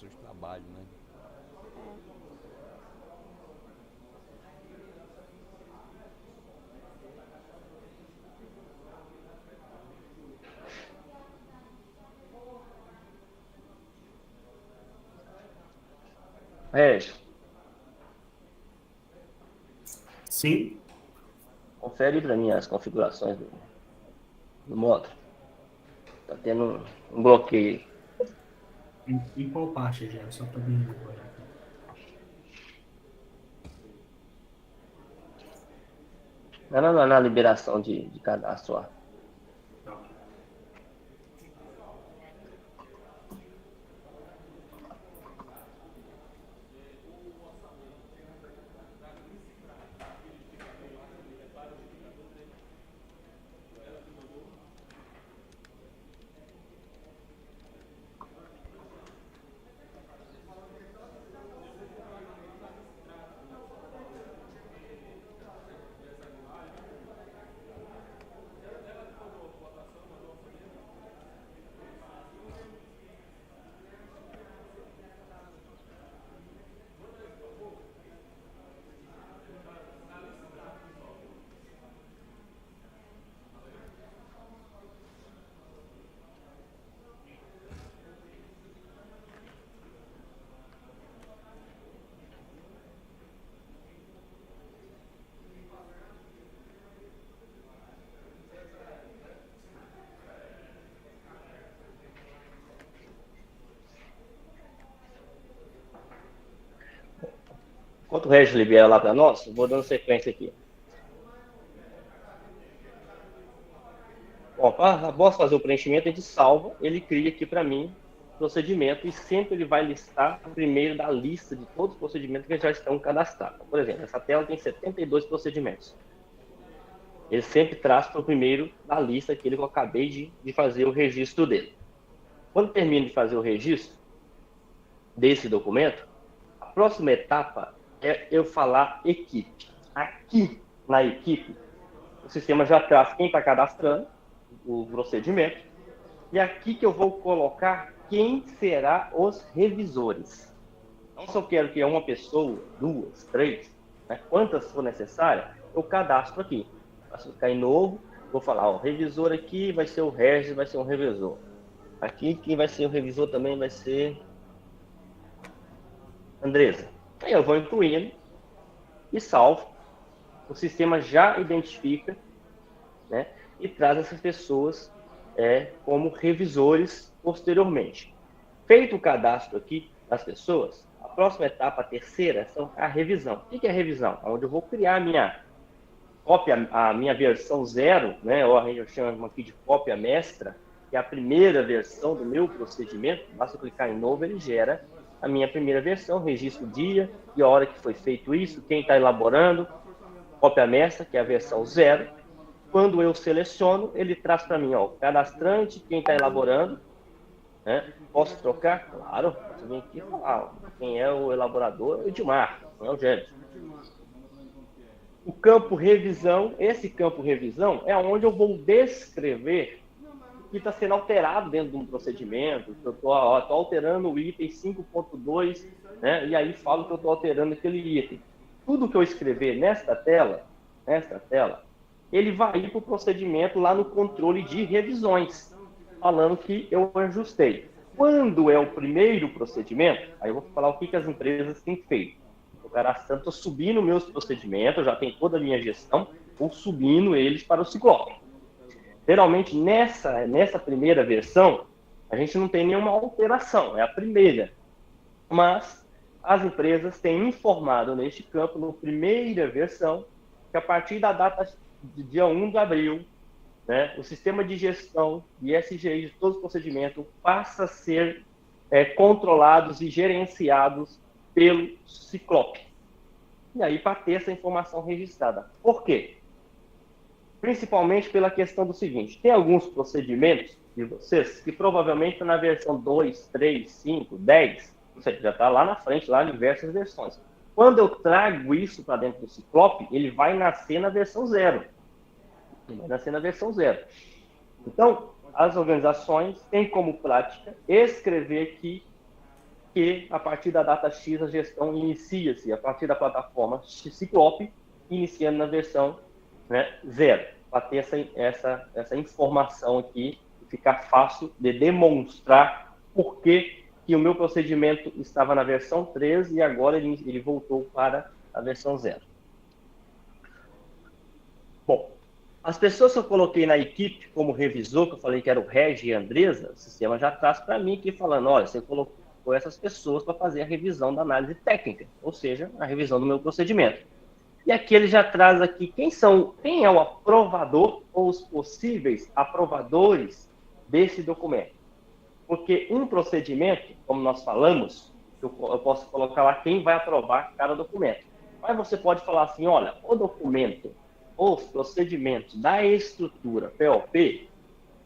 pessoas de trabalho, né? Regis, Sim. confere para mim as configurações do módulo. Tá tendo um bloqueio. Em qual parte, já? Só para mim olhar aqui. Na liberação de cadastro lá. Tá, ok. Enquanto o Regis libera lá para nós, eu vou dando sequência aqui. Bom, após fazer o preenchimento, a gente salva, ele cria aqui para mim o procedimento e sempre ele vai listar o primeiro da lista de todos os procedimentos que já estão cadastrados. Por exemplo, essa tela tem 72 procedimentos. Ele sempre traz para o primeiro da lista aquele que eu acabei de fazer o registro dele. Quando termino de fazer o registro desse documento, a próxima etapa é eu falar equipe. Aqui na equipe, o sistema já traz quem está cadastrando o procedimento e aqui que eu vou colocar quem será os revisores. Não só quero que é uma pessoa, duas, três, né, quantas for necessária, eu cadastro aqui. Posso clicar em novo, vou falar, ó, revisor aqui vai ser o Regis, vai ser um revisor. Aqui quem vai ser o revisor também vai ser Andresa. Aí eu vou incluindo e salvo. O sistema já identifica, né, e traz essas pessoas como revisores posteriormente. Feito o cadastro aqui das pessoas, a próxima etapa, a terceira, são a revisão. O que é a revisão? Onde eu vou criar a minha cópia, a minha versão zero, né, ou a gente chama aqui de cópia mestra, que é a primeira versão do meu procedimento. Basta eu clicar em novo, ele gera a minha primeira versão, registro o dia e a hora que foi feito isso, quem está elaborando, cópia mestra, que é a versão zero. Quando eu seleciono, ele traz para mim, ó, o cadastrante, quem está elaborando, né? Posso trocar? Claro, posso vir aqui e falar, ó, quem é o elaborador é o Edmar, não é o Gênesis. O campo revisão, esse campo revisão é onde eu vou descrever o que está sendo alterado dentro de um procedimento. Eu estou alterando o item 5.2, né? E aí falo que eu estou alterando aquele item. Tudo que eu escrever nesta tela, ele vai ir para o procedimento lá no controle de revisões, falando que eu ajustei. Quando é o primeiro procedimento, aí eu vou falar o que as empresas têm feito. O cadastrando, estou subindo meus procedimentos, já tem toda a minha gestão, vou subindo eles para o Ciclope. Geralmente, nessa primeira versão, a gente não tem nenhuma alteração, é a primeira. Mas as empresas têm informado neste campo, na primeira versão, que a partir da data de dia 1 de abril, né, o sistema de gestão de SGI de todos os procedimentos passa a ser controlados e gerenciados pelo Ciclope. E aí, para ter essa informação registrada. Por quê? Principalmente pela questão do seguinte, tem alguns procedimentos de vocês que provavelmente na versão 2, 3, 5, 10, ou seja, já está lá na frente, lá em diversas versões. Quando eu trago isso para dentro do Ciclope, ele vai nascer na versão 0. Então, as organizações têm como prática escrever aqui que a partir da data X a gestão inicia-se a partir da plataforma Ciclope, iniciando na versão, né, 0, para ter essa informação aqui e ficar fácil de demonstrar por que o meu procedimento estava na versão 13 e agora ele voltou para a versão 0. Bom, as pessoas que eu coloquei na equipe como revisor, que eu falei que era o Regi e a Andresa, o sistema já traz para mim aqui falando, olha, você colocou essas pessoas para fazer a revisão da análise técnica, ou seja, a revisão do meu procedimento. E aqui ele já traz aqui quem é o aprovador ou os possíveis aprovadores desse documento. Porque um procedimento, como nós falamos, eu posso colocar lá quem vai aprovar cada documento. Mas você pode falar assim, olha, o documento, os procedimentos da estrutura POP,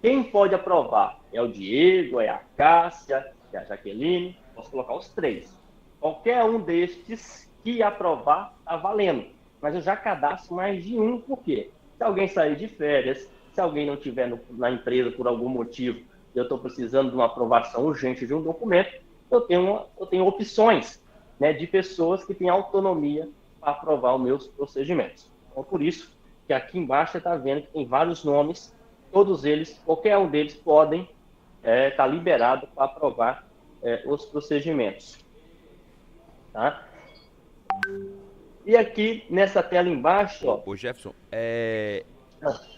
quem pode aprovar? É o Diego, é a Cássia, é a Jaqueline, posso colocar os 3. Qualquer um destes que aprovar, está valendo. Mas eu já cadastro mais de um, por quê? Se alguém sair de férias, se alguém não estiver na empresa por algum motivo, eu estou precisando de uma aprovação urgente de um documento, eu tenho opções, né, de pessoas que têm autonomia para aprovar os meus procedimentos. Então, por isso que aqui embaixo você está vendo que tem vários nomes, todos eles, qualquer um deles podem estar liberado para aprovar os procedimentos. Tá? E aqui, nessa tela embaixo... Ó, Ô Jefferson,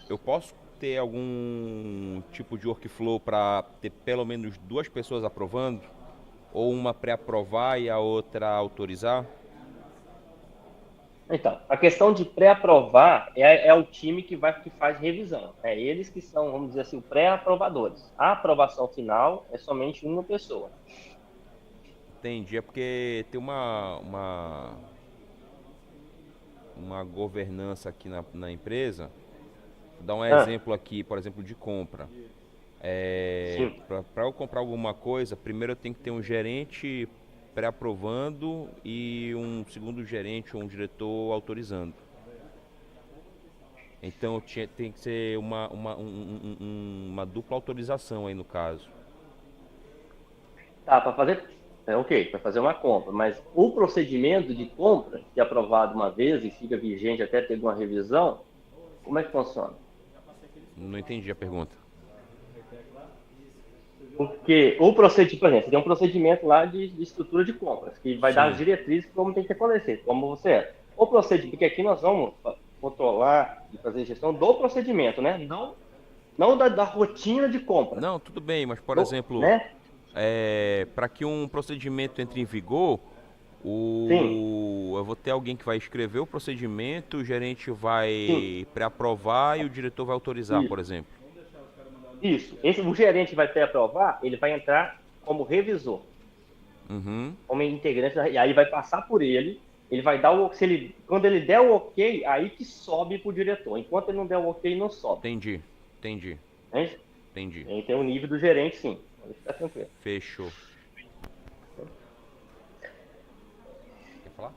eu posso ter algum tipo de workflow para ter pelo menos 2 pessoas aprovando? Ou uma pré-aprovar e a outra autorizar? Então, a questão de pré-aprovar é o time que faz revisão. É eles que são, vamos dizer assim, pré-aprovadores. A aprovação final é somente uma pessoa. Entendi, é porque tem uma governança aqui na empresa. Vou dar um exemplo aqui, por exemplo, de compra. Para eu comprar alguma coisa, primeiro eu tenho que ter um gerente pré-aprovando e um segundo gerente ou um diretor autorizando. Então tem que ser uma dupla autorização aí no caso. Tá, para fazer... ok, para fazer uma compra, mas o procedimento de compra, que é aprovado uma vez e fica vigente até ter uma revisão, como é que funciona? Não entendi a pergunta. Porque o procedimento, por exemplo, tem um procedimento lá de estrutura de compras, que vai dar as diretrizes como tem que acontecer, como você é. O procedimento, porque aqui nós vamos controlar e fazer gestão do procedimento, né? Não da rotina de compra. Não, tudo bem, mas por exemplo, né? Para que um procedimento entre em vigor, eu vou ter alguém que vai escrever o procedimento, o gerente vai pré-aprovar e o diretor vai autorizar, por exemplo. Isso. O gerente vai pré-aprovar, ele vai entrar como revisor. Como integrante, e aí vai passar por ele, ele vai dar o... quando ele der o ok, aí que sobe para o diretor. Enquanto ele não der o ok, não sobe. Entendi. Entendi. E tem o nível do gerente, sim. Pode ficar tranquilo. Fechou. Quer falar?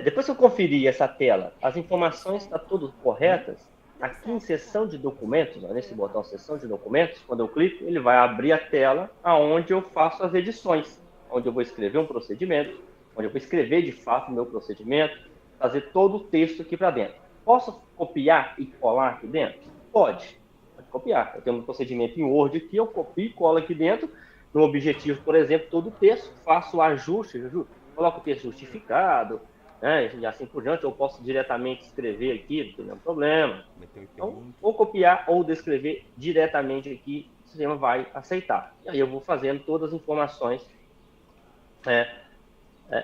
Depois que eu conferir essa tela, as informações estão todas corretas. Aqui em seção de documentos, nesse botão seção de documentos, quando eu clico, ele vai abrir a tela onde eu faço as edições, onde eu vou escrever um procedimento, onde eu vou escrever de fato o meu procedimento, fazer todo o texto aqui para dentro. Posso copiar e colar aqui dentro? Pode copiar. Eu tenho um procedimento em Word aqui, eu copio e colo aqui dentro, no objetivo, por exemplo, todo o texto, faço o ajuste, coloco o texto justificado, né, e assim por diante, eu posso diretamente escrever aqui, não tem nenhum problema. Então, ou copiar ou descrever diretamente aqui, o sistema vai aceitar. E aí eu vou fazendo todas as informações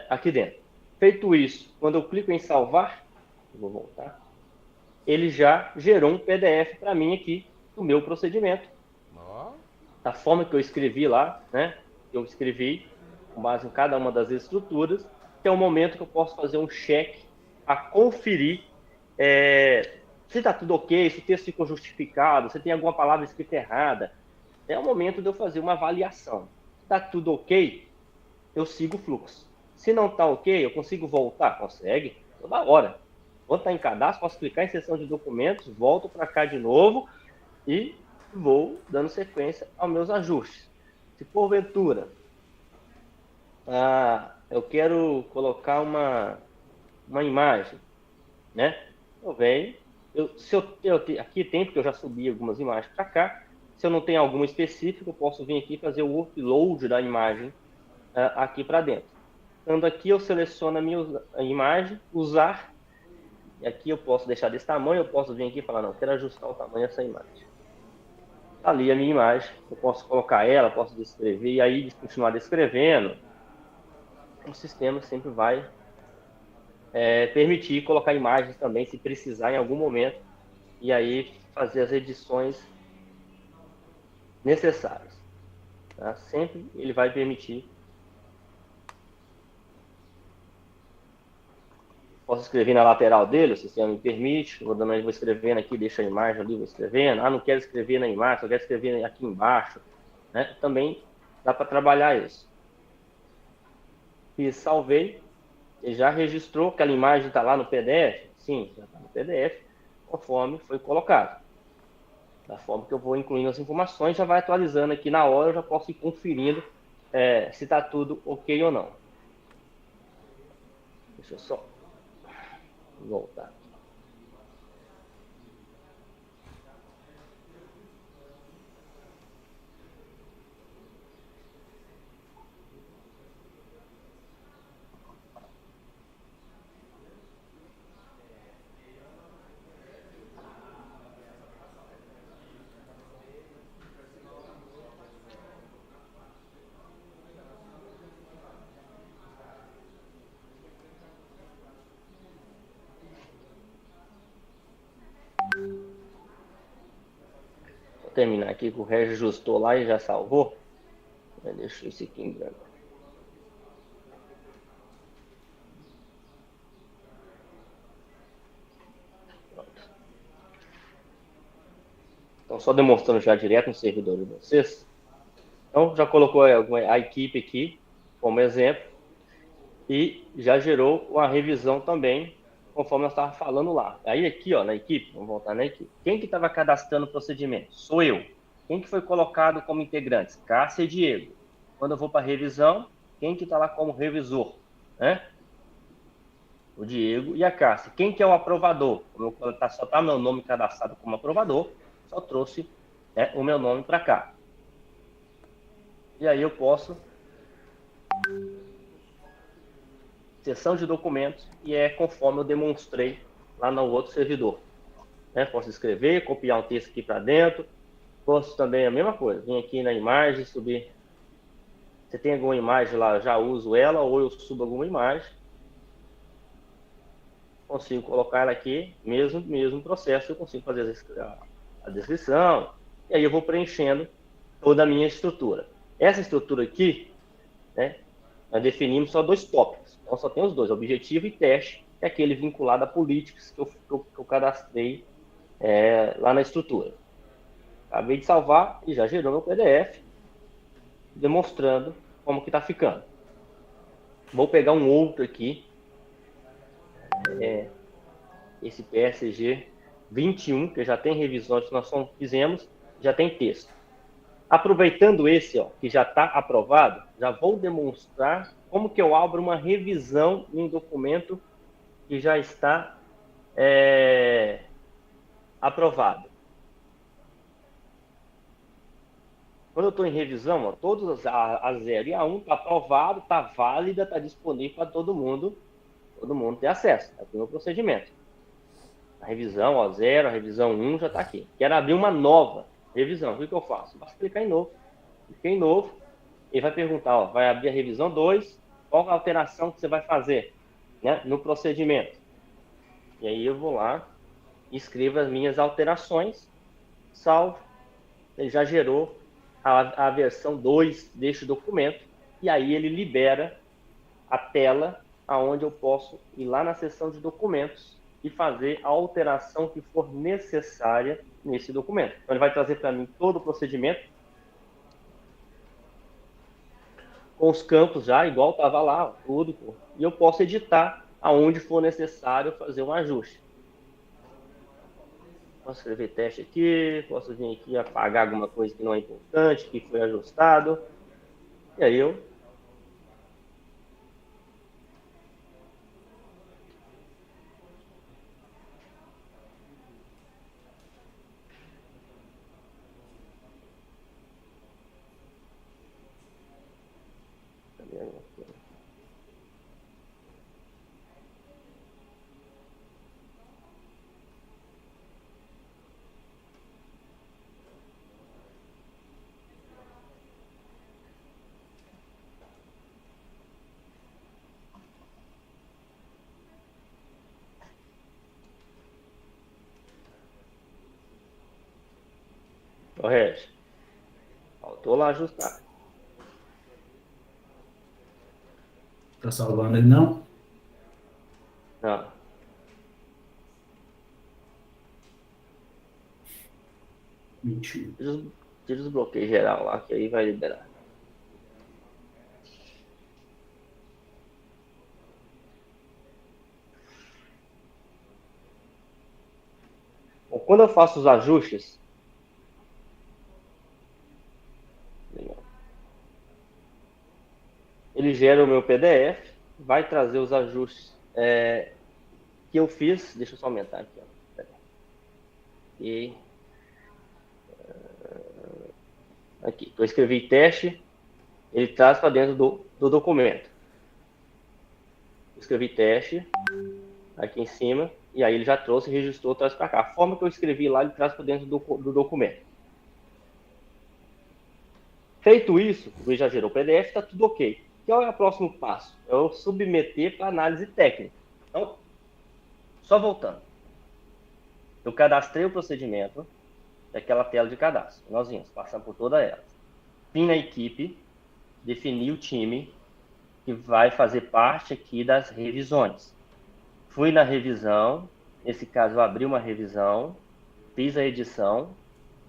aqui dentro. Feito isso, quando eu clico em salvar, eu vou voltar, ele já gerou um PDF para mim aqui do meu procedimento. Da forma que eu escrevi lá, né? Eu escrevi com base em cada uma das estruturas, que é o momento que eu posso fazer um check a conferir se está tudo ok, se o texto ficou justificado, se tem alguma palavra escrita errada. É o momento de eu fazer uma avaliação. Se está tudo ok, eu sigo o fluxo. Se não está ok, eu consigo voltar? Consegue, toda hora. Quando está em cadastro, posso clicar em seção de documentos, volto para cá de novo e vou dando sequência aos meus ajustes. Se porventura eu quero colocar uma imagem, né? Eu venho, aqui tem, porque eu já subi algumas imagens para cá. Se eu não tenho alguma específica, eu posso vir aqui e fazer o upload da imagem aqui para dentro. Estando aqui, eu seleciono a imagem, usar, e aqui eu posso deixar desse tamanho, eu posso vir aqui e falar, não, eu quero ajustar o tamanho dessa imagem. Tá ali a minha imagem, eu posso colocar ela, posso descrever, e aí continuar descrevendo, o sistema sempre vai permitir colocar imagens também, se precisar em algum momento, e aí fazer as edições necessárias. Tá? Sempre ele vai permitir. Posso escrever na lateral dele, o sistema me permite. Vou escrevendo aqui, deixo a imagem ali, vou escrevendo. Não quero escrever na imagem, só quero escrever aqui embaixo. Né? Também dá para trabalhar isso. E salvei. Ele já registrou, aquela imagem está lá no PDF? Sim, já está no PDF, conforme foi colocado. Da forma que eu vou incluindo as informações, já vai atualizando aqui na hora, eu já posso ir conferindo se está tudo ok ou não. Deixa eu só voltar. Vou terminar aqui que o Regis ajustou lá e já salvou. Deixa isso aqui em branco. Pronto. Então, só demonstrando já direto no servidor de vocês. Então, já colocou a equipe aqui como exemplo e já gerou uma revisão também, conforme nós estávamos falando lá. Aí aqui, ó, na equipe, vamos voltar na equipe. Quem que estava cadastrando o procedimento? Sou eu. Quem que foi colocado como integrantes? Cássia e Diego. Quando eu vou para a revisão, quem que está lá como revisor? Né? O Diego e a Cássia. Quem que é o aprovador? Só está meu nome cadastrado como aprovador, só trouxe o meu nome para cá. E aí eu posso seção de documentos e conforme eu demonstrei lá no outro servidor. Posso escrever, copiar um texto aqui para dentro. Posso também a mesma coisa, vim aqui na imagem, subir. Você tem alguma imagem lá, eu já uso ela, ou eu subo alguma imagem. Consigo colocar ela aqui, mesmo processo, eu consigo fazer a descrição. E aí eu vou preenchendo toda a minha estrutura. Essa estrutura aqui, nós definimos só 2 tópicos. Então só tem os 2, objetivo e teste, que é aquele vinculado a políticas que eu cadastrei lá na estrutura. Acabei de salvar e já gerou meu PDF, demonstrando como que está ficando. Vou pegar um outro aqui, esse PSG 21, que já tem revisões que nós fizemos, já tem texto. Aproveitando esse, que já está aprovado, já vou demonstrar como que eu abro uma revisão em um documento que já está aprovado. Quando eu estou em revisão, todos a 0 e a 1 está aprovado, está válida, está disponível para todo mundo ter acesso. Aqui no procedimento. A revisão, a 0, a revisão 1 já está aqui. Quero abrir uma nova revisão. O que eu faço? Basta clicar em novo. Cliquei em novo. Ele vai perguntar, vai abrir a revisão 2, qual a alteração que você vai fazer no procedimento. E aí eu vou lá, escrevo as minhas alterações, salvo, ele já gerou a versão 2 deste documento, e aí ele libera a tela onde eu posso ir lá na seção de documentos e fazer a alteração que for necessária nesse documento. Então ele vai trazer para mim todo o procedimento, com os campos já, igual estava lá, tudo, e eu posso editar aonde for necessário fazer um ajuste. Posso escrever teste aqui, posso vir aqui apagar alguma coisa que não é importante, que foi ajustado. E aí eu Ô, Regis, faltou lá ajustar. Tá salvando ele não? Não, Mentira. tira os bloqueios geral lá, que aí vai liberar. Bom, quando eu faço os ajustes, ele gera o meu PDF, vai trazer os ajustes que eu fiz. Deixa eu só aumentar aqui. Ó. E aqui, eu escrevi teste, ele traz para dentro do documento. Eu escrevi teste aqui em cima, e aí ele já trouxe, registrou, traz para cá. A forma que eu escrevi lá, ele traz para dentro do documento. Feito isso, ele já gerou o PDF, está tudo ok. Qual é o próximo passo? É eu submeter para análise técnica. Então, só voltando. Eu cadastrei o procedimento, daquela tela de cadastro. Nós vimos, passando por toda ela. Vim na equipe, defini o time que vai fazer parte aqui das revisões. Fui na revisão, nesse caso eu abri uma revisão, fiz a edição,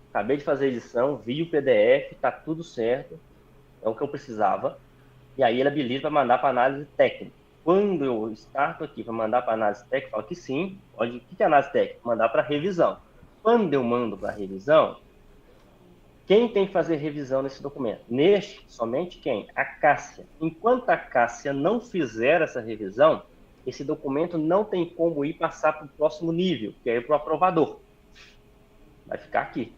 acabei de fazer a edição, vi o PDF, está tudo certo, é o que eu precisava. E aí ele habilita para mandar para análise técnica. Quando eu starto aqui para mandar para análise técnica, eu falo que sim, pode. O que é análise técnica? Mandar para revisão. Quando eu mando para revisão, quem tem que fazer revisão nesse documento? Neste, somente quem? A Cássia. Enquanto a Cássia não fizer essa revisão, esse documento não tem como ir passar para o próximo nível, que é para o aprovador. Vai ficar aqui.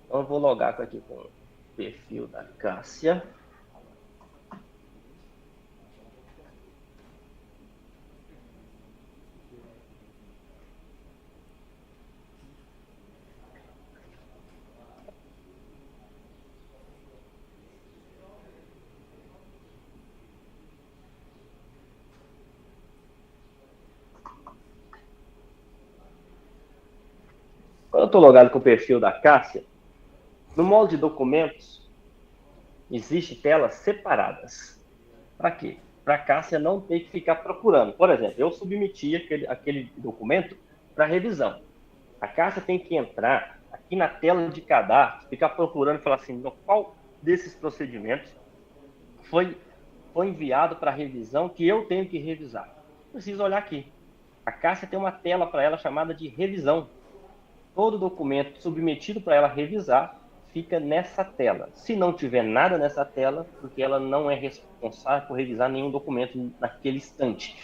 Então eu vou logar aqui com o perfil da Cássia. Quando eu estou logado com o perfil da Cássia, no modo de documentos, existem telas separadas. Para quê? Para a Cássia não ter que ficar procurando. Por exemplo, eu submeti aquele documento para revisão. A Cássia tem que entrar aqui na tela de cadastro, ficar procurando e falar assim, qual desses procedimentos foi enviado para revisão que eu tenho que revisar. Preciso olhar aqui. A Cássia tem uma tela para ela chamada de revisão. Todo documento submetido para ela revisar fica nessa tela. Se não tiver nada nessa tela, porque ela não é responsável por revisar nenhum documento naquele instante.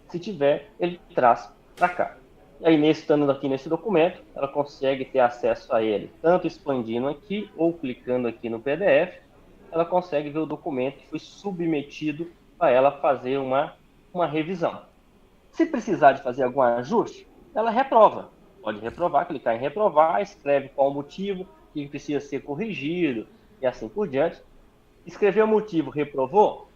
Se tiver, ele traz para cá. E aí, estando aqui nesse documento, ela consegue ter acesso a ele, tanto expandindo aqui ou clicando aqui no PDF, ela consegue ver o documento que foi submetido para ela fazer uma revisão. Se precisar de fazer algum ajuste, ela reprova. Pode reprovar, clicar em reprovar, escreve qual o motivo que precisa ser corrigido e assim por diante. Escreveu o motivo, reprovou,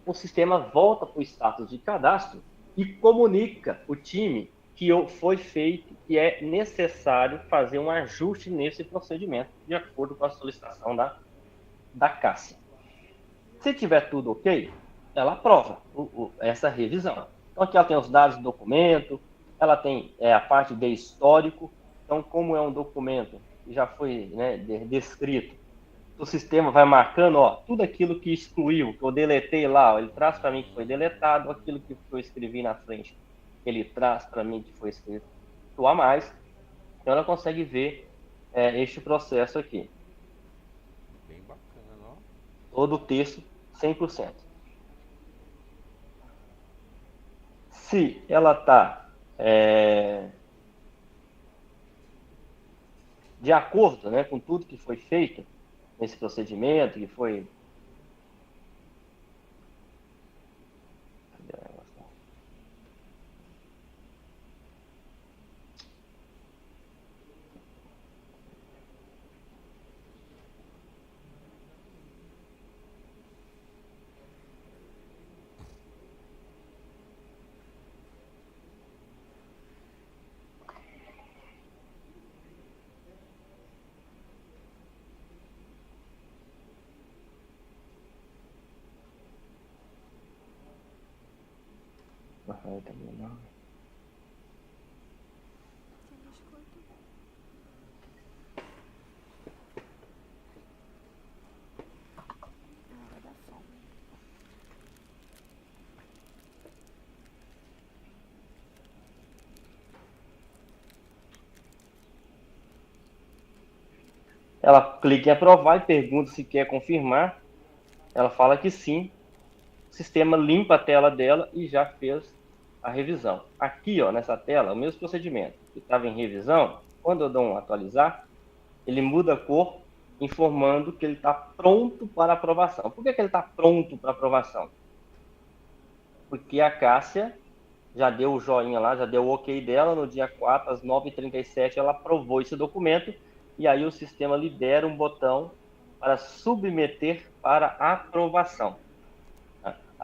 o sistema volta para o status de cadastro e comunica o time que foi feito, que é necessário fazer um ajuste nesse procedimento, de acordo com a solicitação da Cássia. Se tiver tudo ok, ela aprova essa revisão. Então, aqui ela tem os dados do documento, ela tem a parte de histórico. Então, como é um documento que já foi, né, descrito, o sistema vai marcando, ó, tudo aquilo que excluiu, que eu deletei lá, ó, ele traz para mim que foi deletado, aquilo que eu escrevi na frente, ele traz para mim que foi escrito a mais. Então, ela consegue ver este processo aqui. Bem bacana, ó. Todo o texto, 100%. Se ela está de acordo, né, com tudo que foi feito nesse procedimento, que foi... Aí também não. Vai dar fome. Ela clica em aprovar e pergunta se quer confirmar. Ela fala que sim. O sistema limpa a tela dela e já fez a revisão. Aqui, ó, nessa tela, o mesmo procedimento que estava em revisão, quando eu dou um atualizar, ele muda a cor, informando que ele está pronto para aprovação. Por que ele está pronto para aprovação? Porque a Cássia já deu o joinha lá, já deu o ok dela, no dia 4, às 9h37, ela aprovou esse documento, e aí o sistema libera um botão para submeter para aprovação.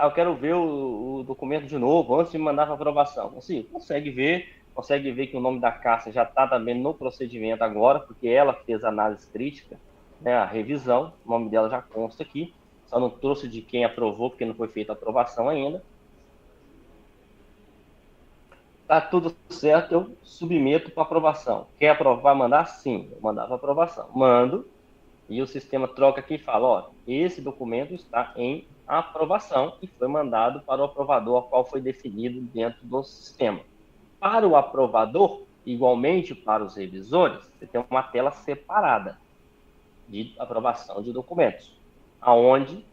Eu quero ver o documento de novo, antes de mandar para aprovação. Assim, consegue ver que o nome da Cássia já está também no procedimento agora, porque ela fez a análise crítica, né, a revisão, o nome dela já consta aqui, só não trouxe de quem aprovou, porque não foi feita a aprovação ainda. Tá tudo certo, eu submeto para aprovação. Quer aprovar, mandar? Sim, eu mandar para aprovação. Mando, e o sistema troca aqui e fala, ó, esse documento está em aprovação e foi mandado para o aprovador, a qual foi definido dentro do sistema. Para o aprovador, igualmente para os revisores, você tem uma tela separada de aprovação de documentos, aonde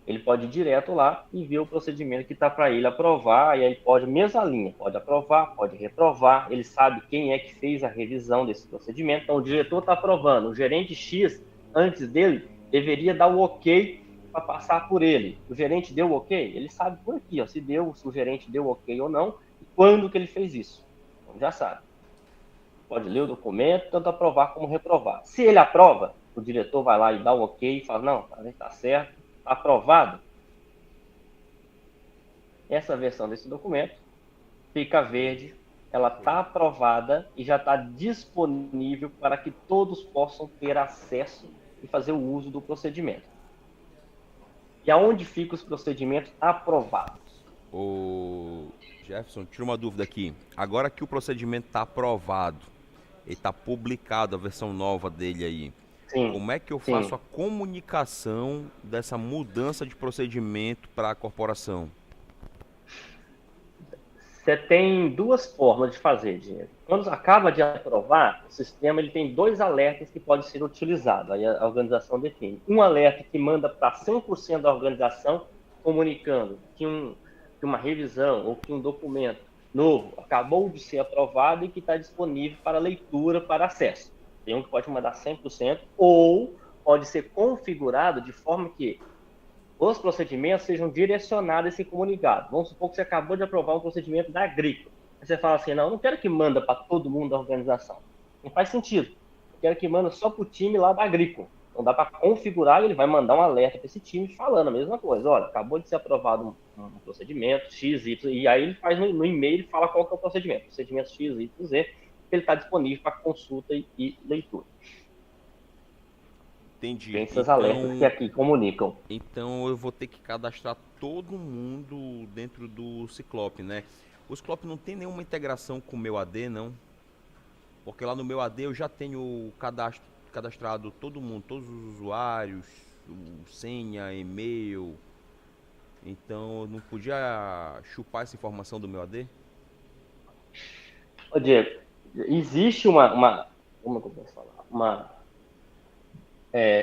ele pode ir direto lá e ver o procedimento que está para ele aprovar, e aí pode, mesma linha, pode aprovar, pode reprovar, ele sabe quem é que fez a revisão desse procedimento, então o diretor está aprovando, o gerente X, antes dele, deveria dar o ok para passar por ele. O gerente deu o ok? Ele sabe por aqui, ó, se o gerente deu o ok ou não, e quando que ele fez isso. Então já sabe. Pode ler o documento, tanto aprovar como reprovar. Se ele aprova, o diretor vai lá e dá o ok e fala, não, está certo, está aprovado. Essa versão desse documento fica verde, ela está aprovada e já está disponível para que todos possam ter acesso e fazer o uso do procedimento. E aonde ficam os procedimentos aprovados? Ô Jefferson, tira uma dúvida aqui. Agora que o procedimento está aprovado, ele está publicado, a versão nova dele aí, Sim, como é que eu faço a comunicação dessa mudança de procedimento para a corporação? Você tem duas formas de fazer, Diego. Quando acaba de aprovar, o sistema ele tem dois alertas que podem ser utilizados. Aí a organização define. Um alerta que manda para 100% da organização, comunicando que uma revisão ou que um documento novo acabou de ser aprovado e que está disponível para leitura, para acesso. Tem um que pode mandar 100%, ou pode ser configurado de forma que os procedimentos sejam direcionados a esse comunicado. Vamos supor que você acabou de aprovar um procedimento da agrícola. Aí você fala assim, não, eu não quero que manda para todo mundo da organização. Não faz sentido. Eu quero que manda só para o time lá da agrícola. Então dá para configurar e ele vai mandar um alerta para esse time falando a mesma coisa. Olha, acabou de ser aprovado um procedimento X, Y, e aí ele faz no e-mail, ele fala qual que é o procedimento. Procedimento X, Y, Z, que ele está disponível para consulta e leitura. Entendi. Tem esses alertas que aqui comunicam. Então eu vou ter que cadastrar todo mundo dentro do Ciclope, né? O Ciclope não tem nenhuma integração com o meu AD, não? Porque lá no meu AD eu já tenho cadastrado todo mundo, todos os usuários, senha, e-mail. Então eu não podia chupar essa informação do meu AD? Ô, Diego, existe como é que eu posso falar?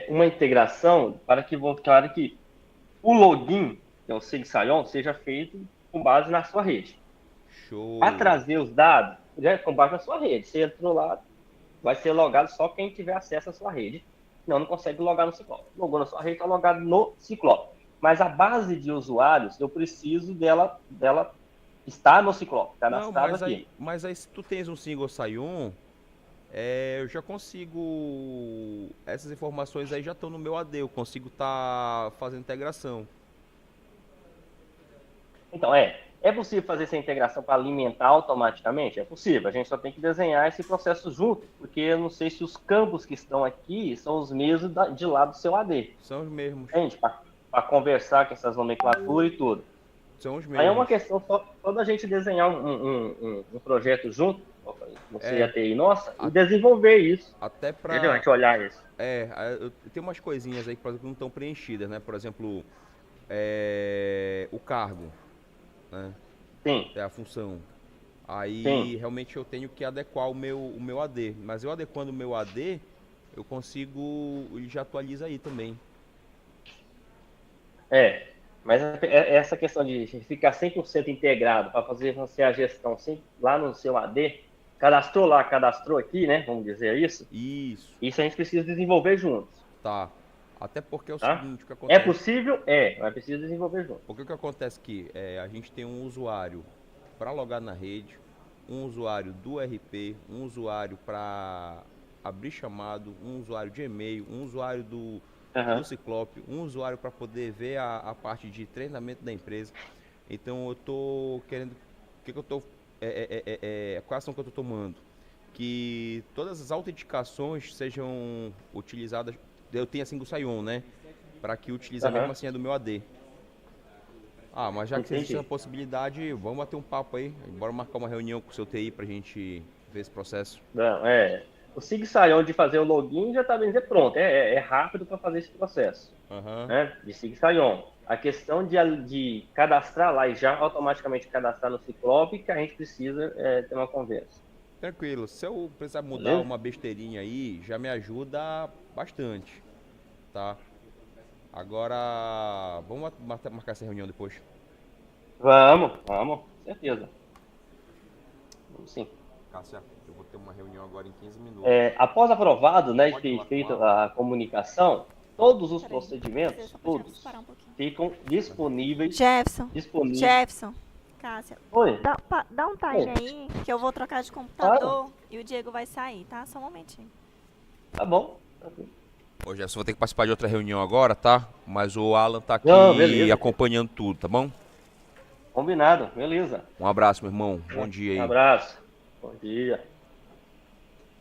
Uma integração para que o login, que é o SigSign, seja feito com base na sua rede. Show. Para trazer os dados, já é com base na sua rede. Você entrou lá, vai ser logado só quem tiver acesso à sua rede. Não consegue logar no Ciclope. Logou na sua rede, está logado no Ciclope. Mas a base de usuários, eu preciso dela estar no Ciclope, cadastrada aqui. Mas aí se tu tens um single sign-on, eu já consigo. Essas informações aí já estão no meu AD, eu consigo estar fazendo integração. Então, é possível fazer essa integração para alimentar automaticamente? É possível, a gente só tem que desenhar esse processo junto, porque eu não sei se os campos que estão aqui são os mesmos de lá do seu AD. São os mesmos. Gente, para conversar com essas nomenclaturas e tudo. São os Aí é uma mesmos. questão só da gente desenhar um projeto junto, você É. e a TI nossa, e desenvolver isso. Até Entendeu? A pra. gente olhar isso. Eu tenho umas coisinhas aí, por exemplo, que não estão preenchidas, né? Por exemplo, o cargo, né? Sim, É a função. Aí sim. realmente eu tenho que adequar o meu AD. Mas eu adequando o meu AD, eu consigo. Ele já atualiza aí também. Mas essa questão de ficar 100% integrado para fazer você a gestão lá no seu AD, cadastrou lá, cadastrou aqui, né? Vamos dizer isso. Isso, Isso a gente precisa desenvolver juntos, tá. Até porque é o tá? seguinte, o que É acontece. possível? Mas precisa desenvolver juntos. Porque o que acontece aqui? A gente tem um usuário para logar na rede, um usuário do RP, um usuário para abrir chamado, um usuário de e-mail, um usuário do Aham. Ciclope, um usuário para poder ver a parte de treinamento da empresa. Então eu tô querendo. O que eu tô. Qual a ação que eu tô tomando? Que todas as autenticações sejam utilizadas. Eu tenho a single sign-on, né? Para que utilize a mesma Aham. senha do meu AD. Ah, mas já que existe essa Entendi. possibilidade, vamos bater um papo aí. Bora marcar uma reunião com o seu TI pra gente ver esse processo. Não, o SigSign de fazer o login já está bem dizer pronto. É rápido para fazer esse processo, Aham. né? De SigSign. A questão de cadastrar lá e já automaticamente cadastrar no Ciclope, que a gente precisa ter uma conversa. Tranquilo. Se eu precisar mudar Beleza? uma besteirinha aí, já me ajuda bastante, tá? Agora, vamos marcar essa reunião depois. Vamos, com certeza. Vamos sim. Cássia, eu vou ter uma reunião agora em 15 minutos. Após aprovado, né, Pode e falar com feita ela? a comunicação, todos os Peraí, procedimentos, você só pode todos, parar um pouquinho. ficam disponíveis. Jefferson, Cássia, Oi, dá um time aí, que eu vou trocar de computador e o Diego vai sair, tá? Só um momentinho. tá bom. Ô, Jefferson, vou ter que participar de outra reunião agora, tá? Mas o Alan tá aqui Não, beleza. acompanhando tudo, tá bom? Combinado, beleza. Um abraço, meu irmão. Bom dia Um aí. abraço. Bom dia.